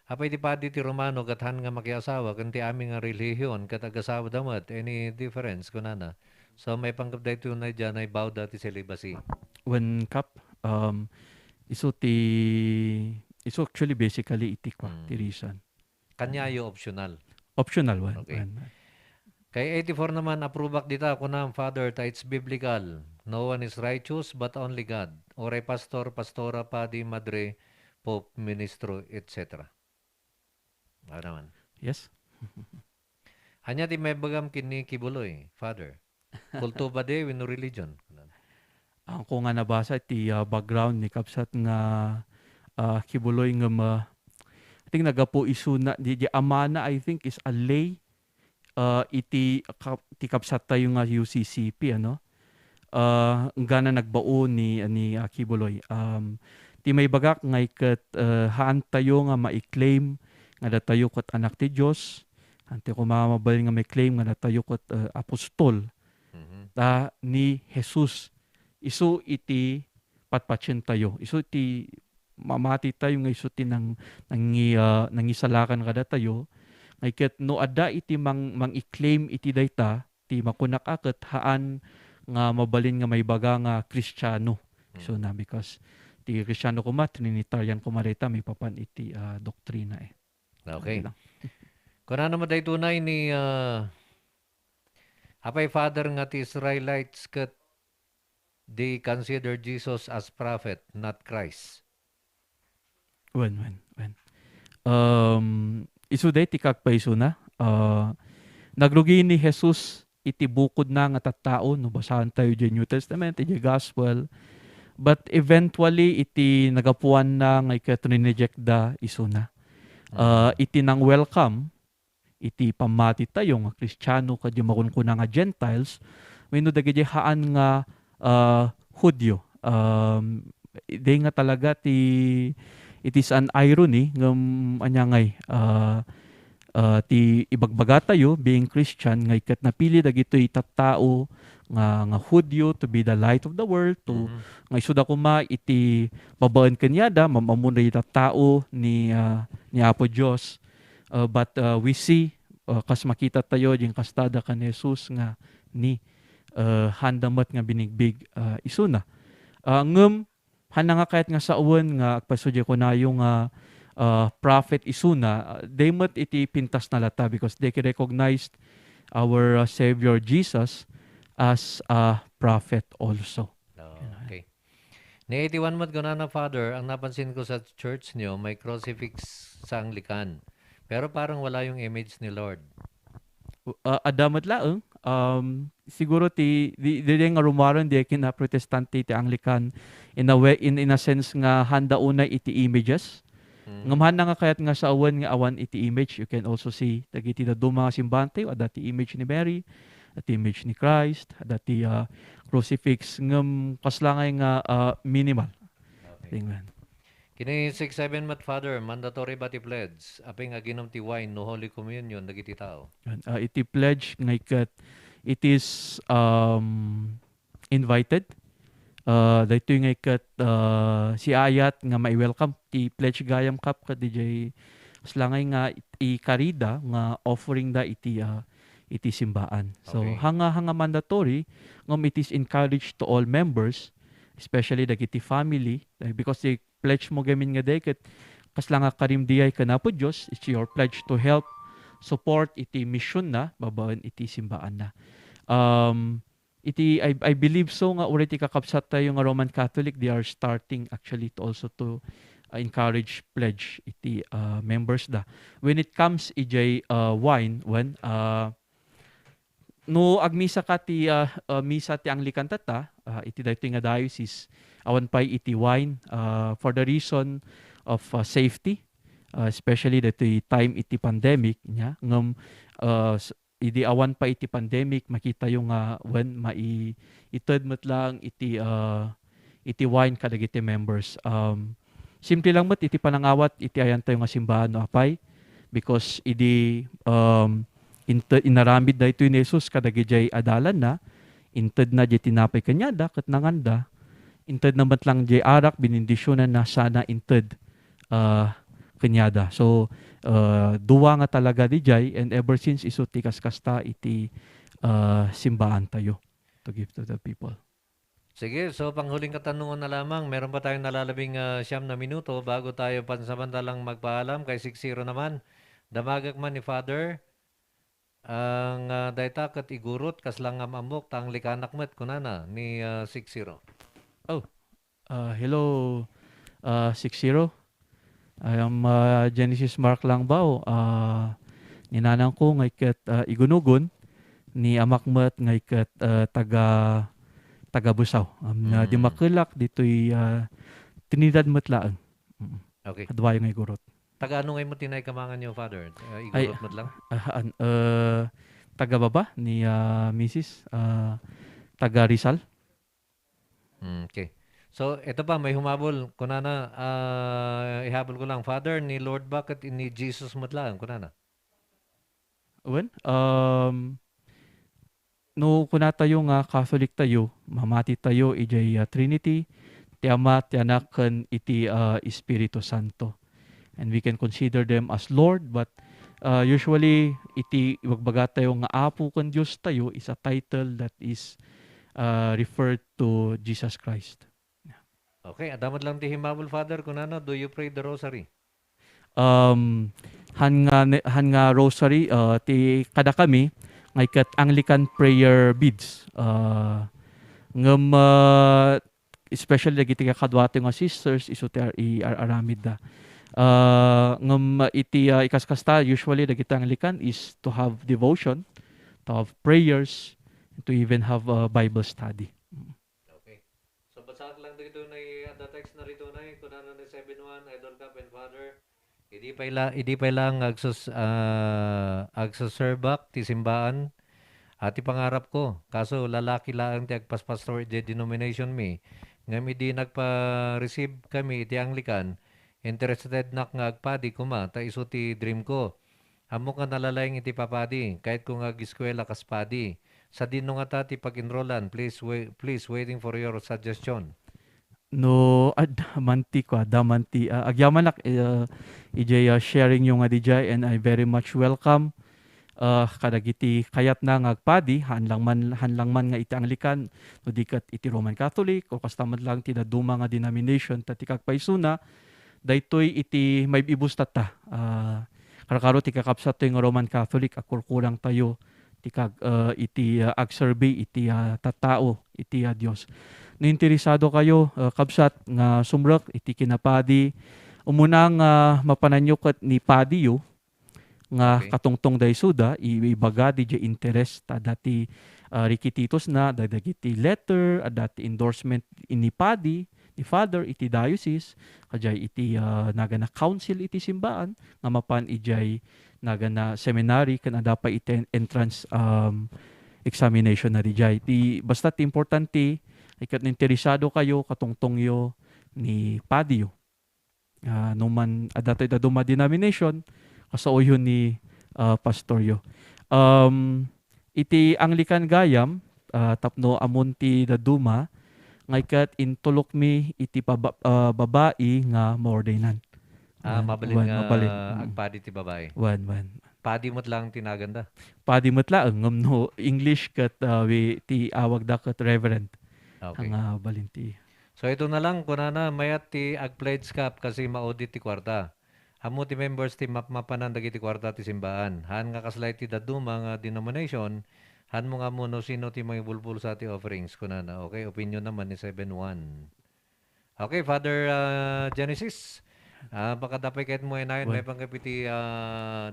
Apay di padi ti Romano, kathan nga makiasawa, kanti aming nga relihiyon, katagasawa damat, any difference, kunana. So, may panggap tayo tunay dyan, ay bow dati celibacy. When kap, iso actually basically itik pa, ti reason. Kanyayo optional. Optional one. Okay. Kay 84 naman, approbak dita, kunam, Father, ta it's biblical. No one is righteous, but only God. Oray pastor, pastora, padi, madre, pope, ministro, etc. Ano naman? Yes. Hanya di may bagam kini kibuloy, Father. Kulto ba de, wino religion? Ang ko nga nabasa ti background ni kapsat nga kibuloy nga I think nagapo isuna di amana I think is a lay iti kapsat tayo nga UCCP gana nagbao ni kibuloy ti may bagak nga ikat haan tayo nga ma-claim nga datayo kot anak ti Dios ante ko mamabal nga may claim nga datayo kot apostol ta ni Jesus isu iti patpatsin tayo. Isu iti mamati tayo nga isu ti nangisalakan kada tayo. Ngay ket no adda iti mang-i-claim iti dayta ti makunak aket haan nga mabalin nga may baga nga Kristiyano. So na because ti Kristiyano kuma Trinitarian kuma dayta may papan iti doktrina Okay. Kung ano naman tayo tunay ni apay Father nga ti Israelites ket they consider Jesus as prophet, not Christ. When. Isu day tikak pa isu na. Nagrugi ni Jesus iti bukod na nga tattao. No, basahan tayo di New Testament, di Gospel. But eventually, iti nagapuan na nga ikatinreject da isu na. Iti nang welcome, iti pamati tayo nga Kristiyano kadyo makunkuna nga Gentiles. Wino dagiti haan nga Hudyo. Di nga talaga it is an irony ng anyangay ti ibagbaga tayo being Christian ngay ket napili dagitoy tattao nga Hudyo to be the light of the world to ngay suda kuma iti babaan kanyada mamamunay tattao ni Apo Dios but we see kas makita tayo din kastada kan Jesus nga ni handamat nga binigbig isuna. Ngem hana nga kahit nga sa uwan nga agpasudya ko na yung prophet isuna, they met iti pintas na lata because they recognized our Savior Jesus as a prophet also. Okay. Ni 81 mat na Father, ang napansin ko sa church niyo, may crucifix sa Anglican. Pero parang wala yung image ni Lord. Adamat laeng siguro di nga rumaron di kina protestante ti Anglican in a way in a sense nga handa una iti images ngam nga kayat nga sa awan iti image you can also see dagiti dadum mga simbante adati image ni Mary dati image ni Christ dati crucifix ngam kaslangay nga minimal. Amen. Kini 6-7 mat Father, mandatory ba ti pledge? Aping aginom ti wine no Holy Communion dagiti tao. Iti pledge ngay ket it is invited. Daytoy ngay ket si ayat nga mai-welcome ti pledge gayam kap ket DJ slangay nga ikarida nga offering da iti simbaan. So hanga mandatory ngom it is encouraged to all members especially dagiti family because the pledge mo gamin nga day ket kasla nga karimdiay kana po Dios it's your pledge to help support iti mission na babaan iti simbaan na. I believe so nga already kakabsat tayo nga Roman Catholic they are starting actually to also to encourage pledge iti members da. When it comes ijay wine when no agmisa ka ti misa ti Anglican tata iti daytoy nga diocese awan pay iti wine for the reason of safety especially daytoy time iti pandemic nya ngem idi awan pa iti pandemic makita yung when ited met lang iti wine kadagiti members simple lang met iti panangawat iti ayan tayo nga simbahan no apay because idi inaramid daytoy ni Jesus kadagiti adalan na inted na di tinapay kanyada ket nanganda inted na lang di arak binindisyonan na sana inted kanyada. So duwa nga talaga di jay, and ever since iso tikas kasta iti simbaan tayo to give to the people. Sige, so panghuling katanungan na lamang, meron pa tayong nalalabing 9 na minuto bago tayo pansamantalang magpaalam kay 60 naman. Damagak man ni Father, ang dayta kat igurot kaslang amok tang likanak met kunana ni 60. Oh, hello 60. I am Genesis Mark Langbao. Ninanang ko ngay kat igunugon ni amakmet ngay kat taga Busaw. Di makelak dito'y Trinidad Matlaan. Okay. Adwayo ngay gurot. Taga ano ngay mo tinay kamangan niyo, Father? Igurot mo lang? Taga baba ni Mrs. Taga Rizal. Okay. So, ito pa, may humabol. Kunana, ihabol ko lang. Father, ni Lord bakit ni Jesus Matlaan? Kunana. When? No, kuna tayo nga Catholic tayo, mamati tayo ijay Trinity, ti Ama, ti Anak, ken iti Espiritu Santo. And we can consider them as Lord, but usually iti wagbaga tayo nga apo ken Dios tayo is a title that is referred to Jesus Christ. Okay, adamad lang ti himabol, Father. Kunana, do you pray the rosary? Han nga rosary ti kada kami ngay kat Anglican prayer beads. Ngam especially dagiti kadwa nga sisters iso ti aramid da. Ngam iti ikaskasta usually dagiti Anglican is to have devotion, to have prayers, to even have a Bible study. Okay. So basak lang dito na the text na rito na kunana ni 71 Idol Cup and Father. Idi pa lang agsaserbak ti simbaan at ipangarap ko. Kaso lalaki lang ti agpaspastor di denomination mi. Ngam idi nagpa-receive kami iti Anglican. Interested nak nga agpadi kuma ta iso ti dream ko. Amo ka nalalayng iti papadi kahit kung ag-eskwela kas padi. Sa dino nga ta ti pag-enrollan, please waiting for your suggestion. No, damanti ko, agyaman nak ijay sharing yung adijay, and I very much welcome kadagiti kayat na ngagpadi hanlang man nga iti Anglican no dikat iti Roman Catholic o kastamad lang ti duma nga denomination tati kagpaisuna daytoy iti may ibustat ta karakaro ti kakapsat to yung Roman Catholic akurkulang tayo ti iti agsurvey iti tattao iti Dios. No interesado kayo kabsat nga sumrek iti kinapadi umunang mapananyok ni padiyo nga katungtong daysuda ibaga di interest dati rikititos na dagiti letter dati endorsement ini padi ni Father iti diocese kajay iti nagana council iti simbaan nga mapan ijay nagana seminary ken adapa iti entrance examination na dijay ti basta ti importante ikat interesado kayo katungtong yo ni padiyo numan adatay da duma denomination kasao ni pastoryo. Iti Anglican gayam tapno amon ti daduma ngay kat intulok mi iti babae nga maordinan. Mabalin nga agpadi ti babae. Wan. Padi mo't lang tinaganda. Padi mo't lang no English kat ti awag da kat reverend. Okay. Ang balinti. So ito na lang kunana mayat ti ag-pledge cup kasi maudit ti kwarta. Amo ti members ti mapanan dagiti kwarta ti simbaan. Han nga kaslay ti daduma nga denomination, han mo nga no sino ti may bulbul sa ti offerings kunana. Okay, opinion naman ni 71. Okay, Father Genesis. Baka dapay kahit mo inayon may pangkapiti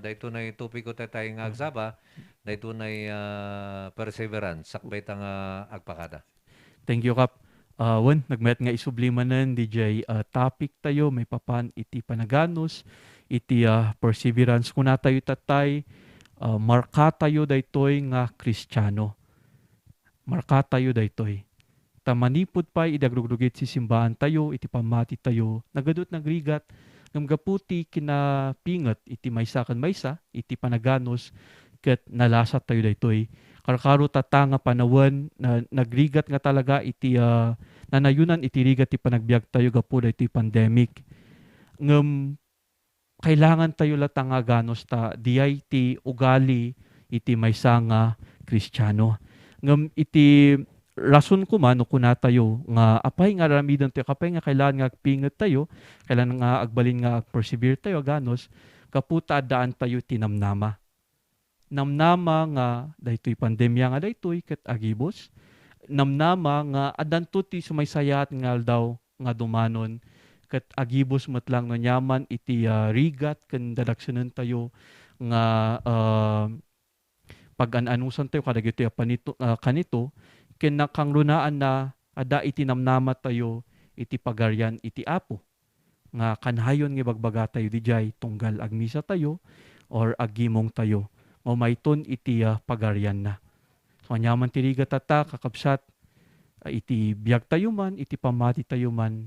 dayto na tupiko tayo nga agsaba, dayto na perseverance sakbay tang agpakada. Thank you, Kap. Nagmet nga isublimanan DJ topic tayo, may papan iti panaganos, iti perseverance kuna tayo tatay, marka tayo daytoy nga Kristiyano. Marka tayo daytoy. Tamanipod pa idagrugruget si simbahan tayo, iti pamati tayo, nagadot nagrigat, ngamgaputi kinapingat, iti maysa kan maysa, iti panaganos, ket nalasat tayo daytoy. Karkaro tata nga panawan na nagrigat nga talaga iti nanayunan iti rigat ti panagbiag tayo gapu iti pandemic. Ngem kailangan tayo lata nga ganos ta diay ti ugali iti maysa nga Kristiyano. Ngem iti rason ko man kuna tayo nga apay nga ramidan tayo kapay nga kailangan nga agpinget tayo, kailangan nga agbalin nga persevere tayo ganos kaputa daan tayo tinamnama. Namnama nga daytoy pandemya nga daytoy ket agibos. Namnama nga adanto ti sumaysayat nga aldaw nga dumanon ket agibos met lang no nyaman iti rigat ken dadaksenan tayo nga pag-ananusan tayo kadagiti panito kanito ken nakangrunaan na ada iti namnama tayo iti pagaryan iti Apo nga kanhayon nga bagbaga tayo dijay tunggal agmisa tayo or agimong tayo o mayton iti pagaryan na. So anyaman ti rigat tata kakabsat iti biag tayo man iti pamati tayo man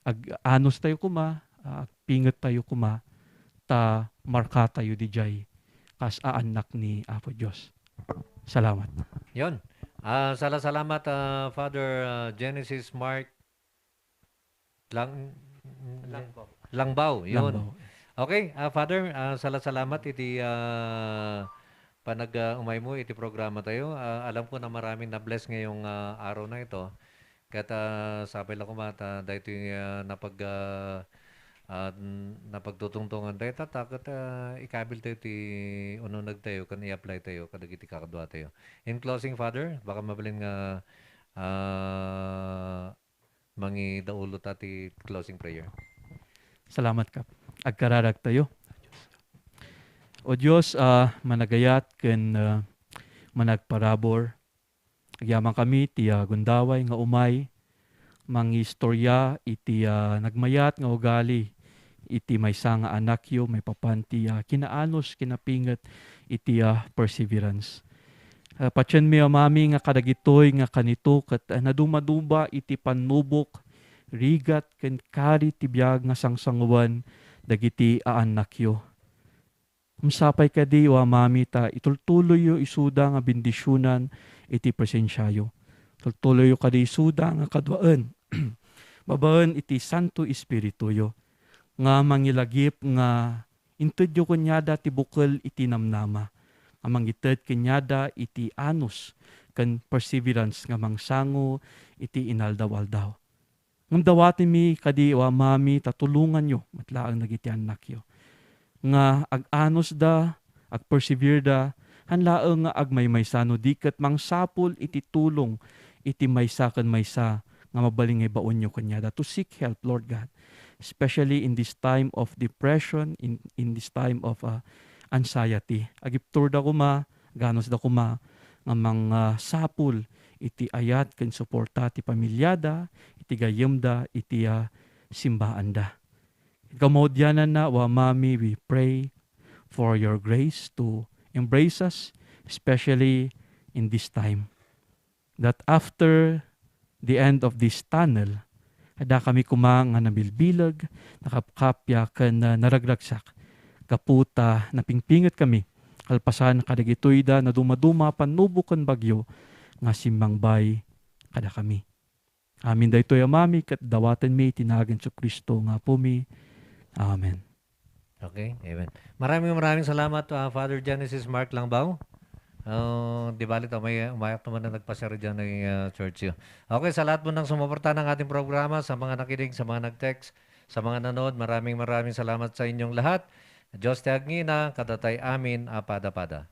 ag-anos tayo kuma pinget tayo kuma ta marka tayo dijay kas aanak ni Apo Dios. Salamat. Yon. Salamat Father Genesis Mark Langbao. Yun. Langbao. Okay, Father, salamat iti umay mo iti programa tayo. Alam ko na maraming na-bless ngayong araw na ito. Kaya sabi lang ko mata dahil yung napagtutungtungan tayo tatak at ikabil tayo ti ununag tayo kan i-apply tayo kadag iti kakadwa tayo. In closing, Father, baka mabalin nga mangi daulo tati closing prayer. Salamat kap. Agkararag tayo. O Diyos, managayat ken managparabor. Agyaman kami ti gundaway nga umay mangi istorya iti nagmayat nga ugali iti maysa nga anakyo may papanti kinaanos kinapinget iti perseverance. Patyen mi mami nga kadagitoy nga kanito ket nadumaduba iti panubok rigat ken kari ti biag nga sangsanguan dagiti aanakyo. Umsapay kadi wa mami ta itultuloy yo isuda nga bendisyonan iti presensyayo. Tultuloy yo kadi isuda nga kadwaan. Babaan iti Santo Espiritu yo nga mangilagip nga inted yo kunyada ti bukal iti namnama. Nga mangited kunyada iti anos kan perseverance nga mangsango iti inaldaw-aldaw. Ngam dawatin mi kadi wa mami tatulungan yo matlaang nagiti anak yo. Nga ag-anos da, ag-persevere da, hanlaang nga agmaymaysano diket mangsapol iti tulong iti maysa kan maysa nga mabaling nga baon nyo kanyada to seek help, Lord God. Especially in this time of depression, in this time of anxiety. Agiptur da kuma, ganos da kuma, nga mga sapul iti ayat ken suporta ti pamilyada, iti gayemda, iti simbaan da. Kamodyanan na, wa mami, we pray for your grace to embrace us, especially in this time. That after the end of this tunnel, ada kami kumang nga nabilbilag, nakapkapya ka na naragragsak, kaputa, napingpingat kami, kalpasan kadagitoy da na dumaduma panubukan bagyo, nga simbangbay kada kami. Amin da ito'y amami, kat dawatan mi, tinagan sa Kristo nga po mi. Amen. Okay, amen. Maraming salamat Father Genesis Mark Langbao. Di bali ito, may umayak naman na nagpasara dyan ng church yun. Okay, sa lahat mo nang sumuporta ng ating programa, sa mga nakinig, sa mga nag-text, sa mga nanood, maraming salamat sa inyong lahat. Diyos te agngina, kadatay amin, apada-pada.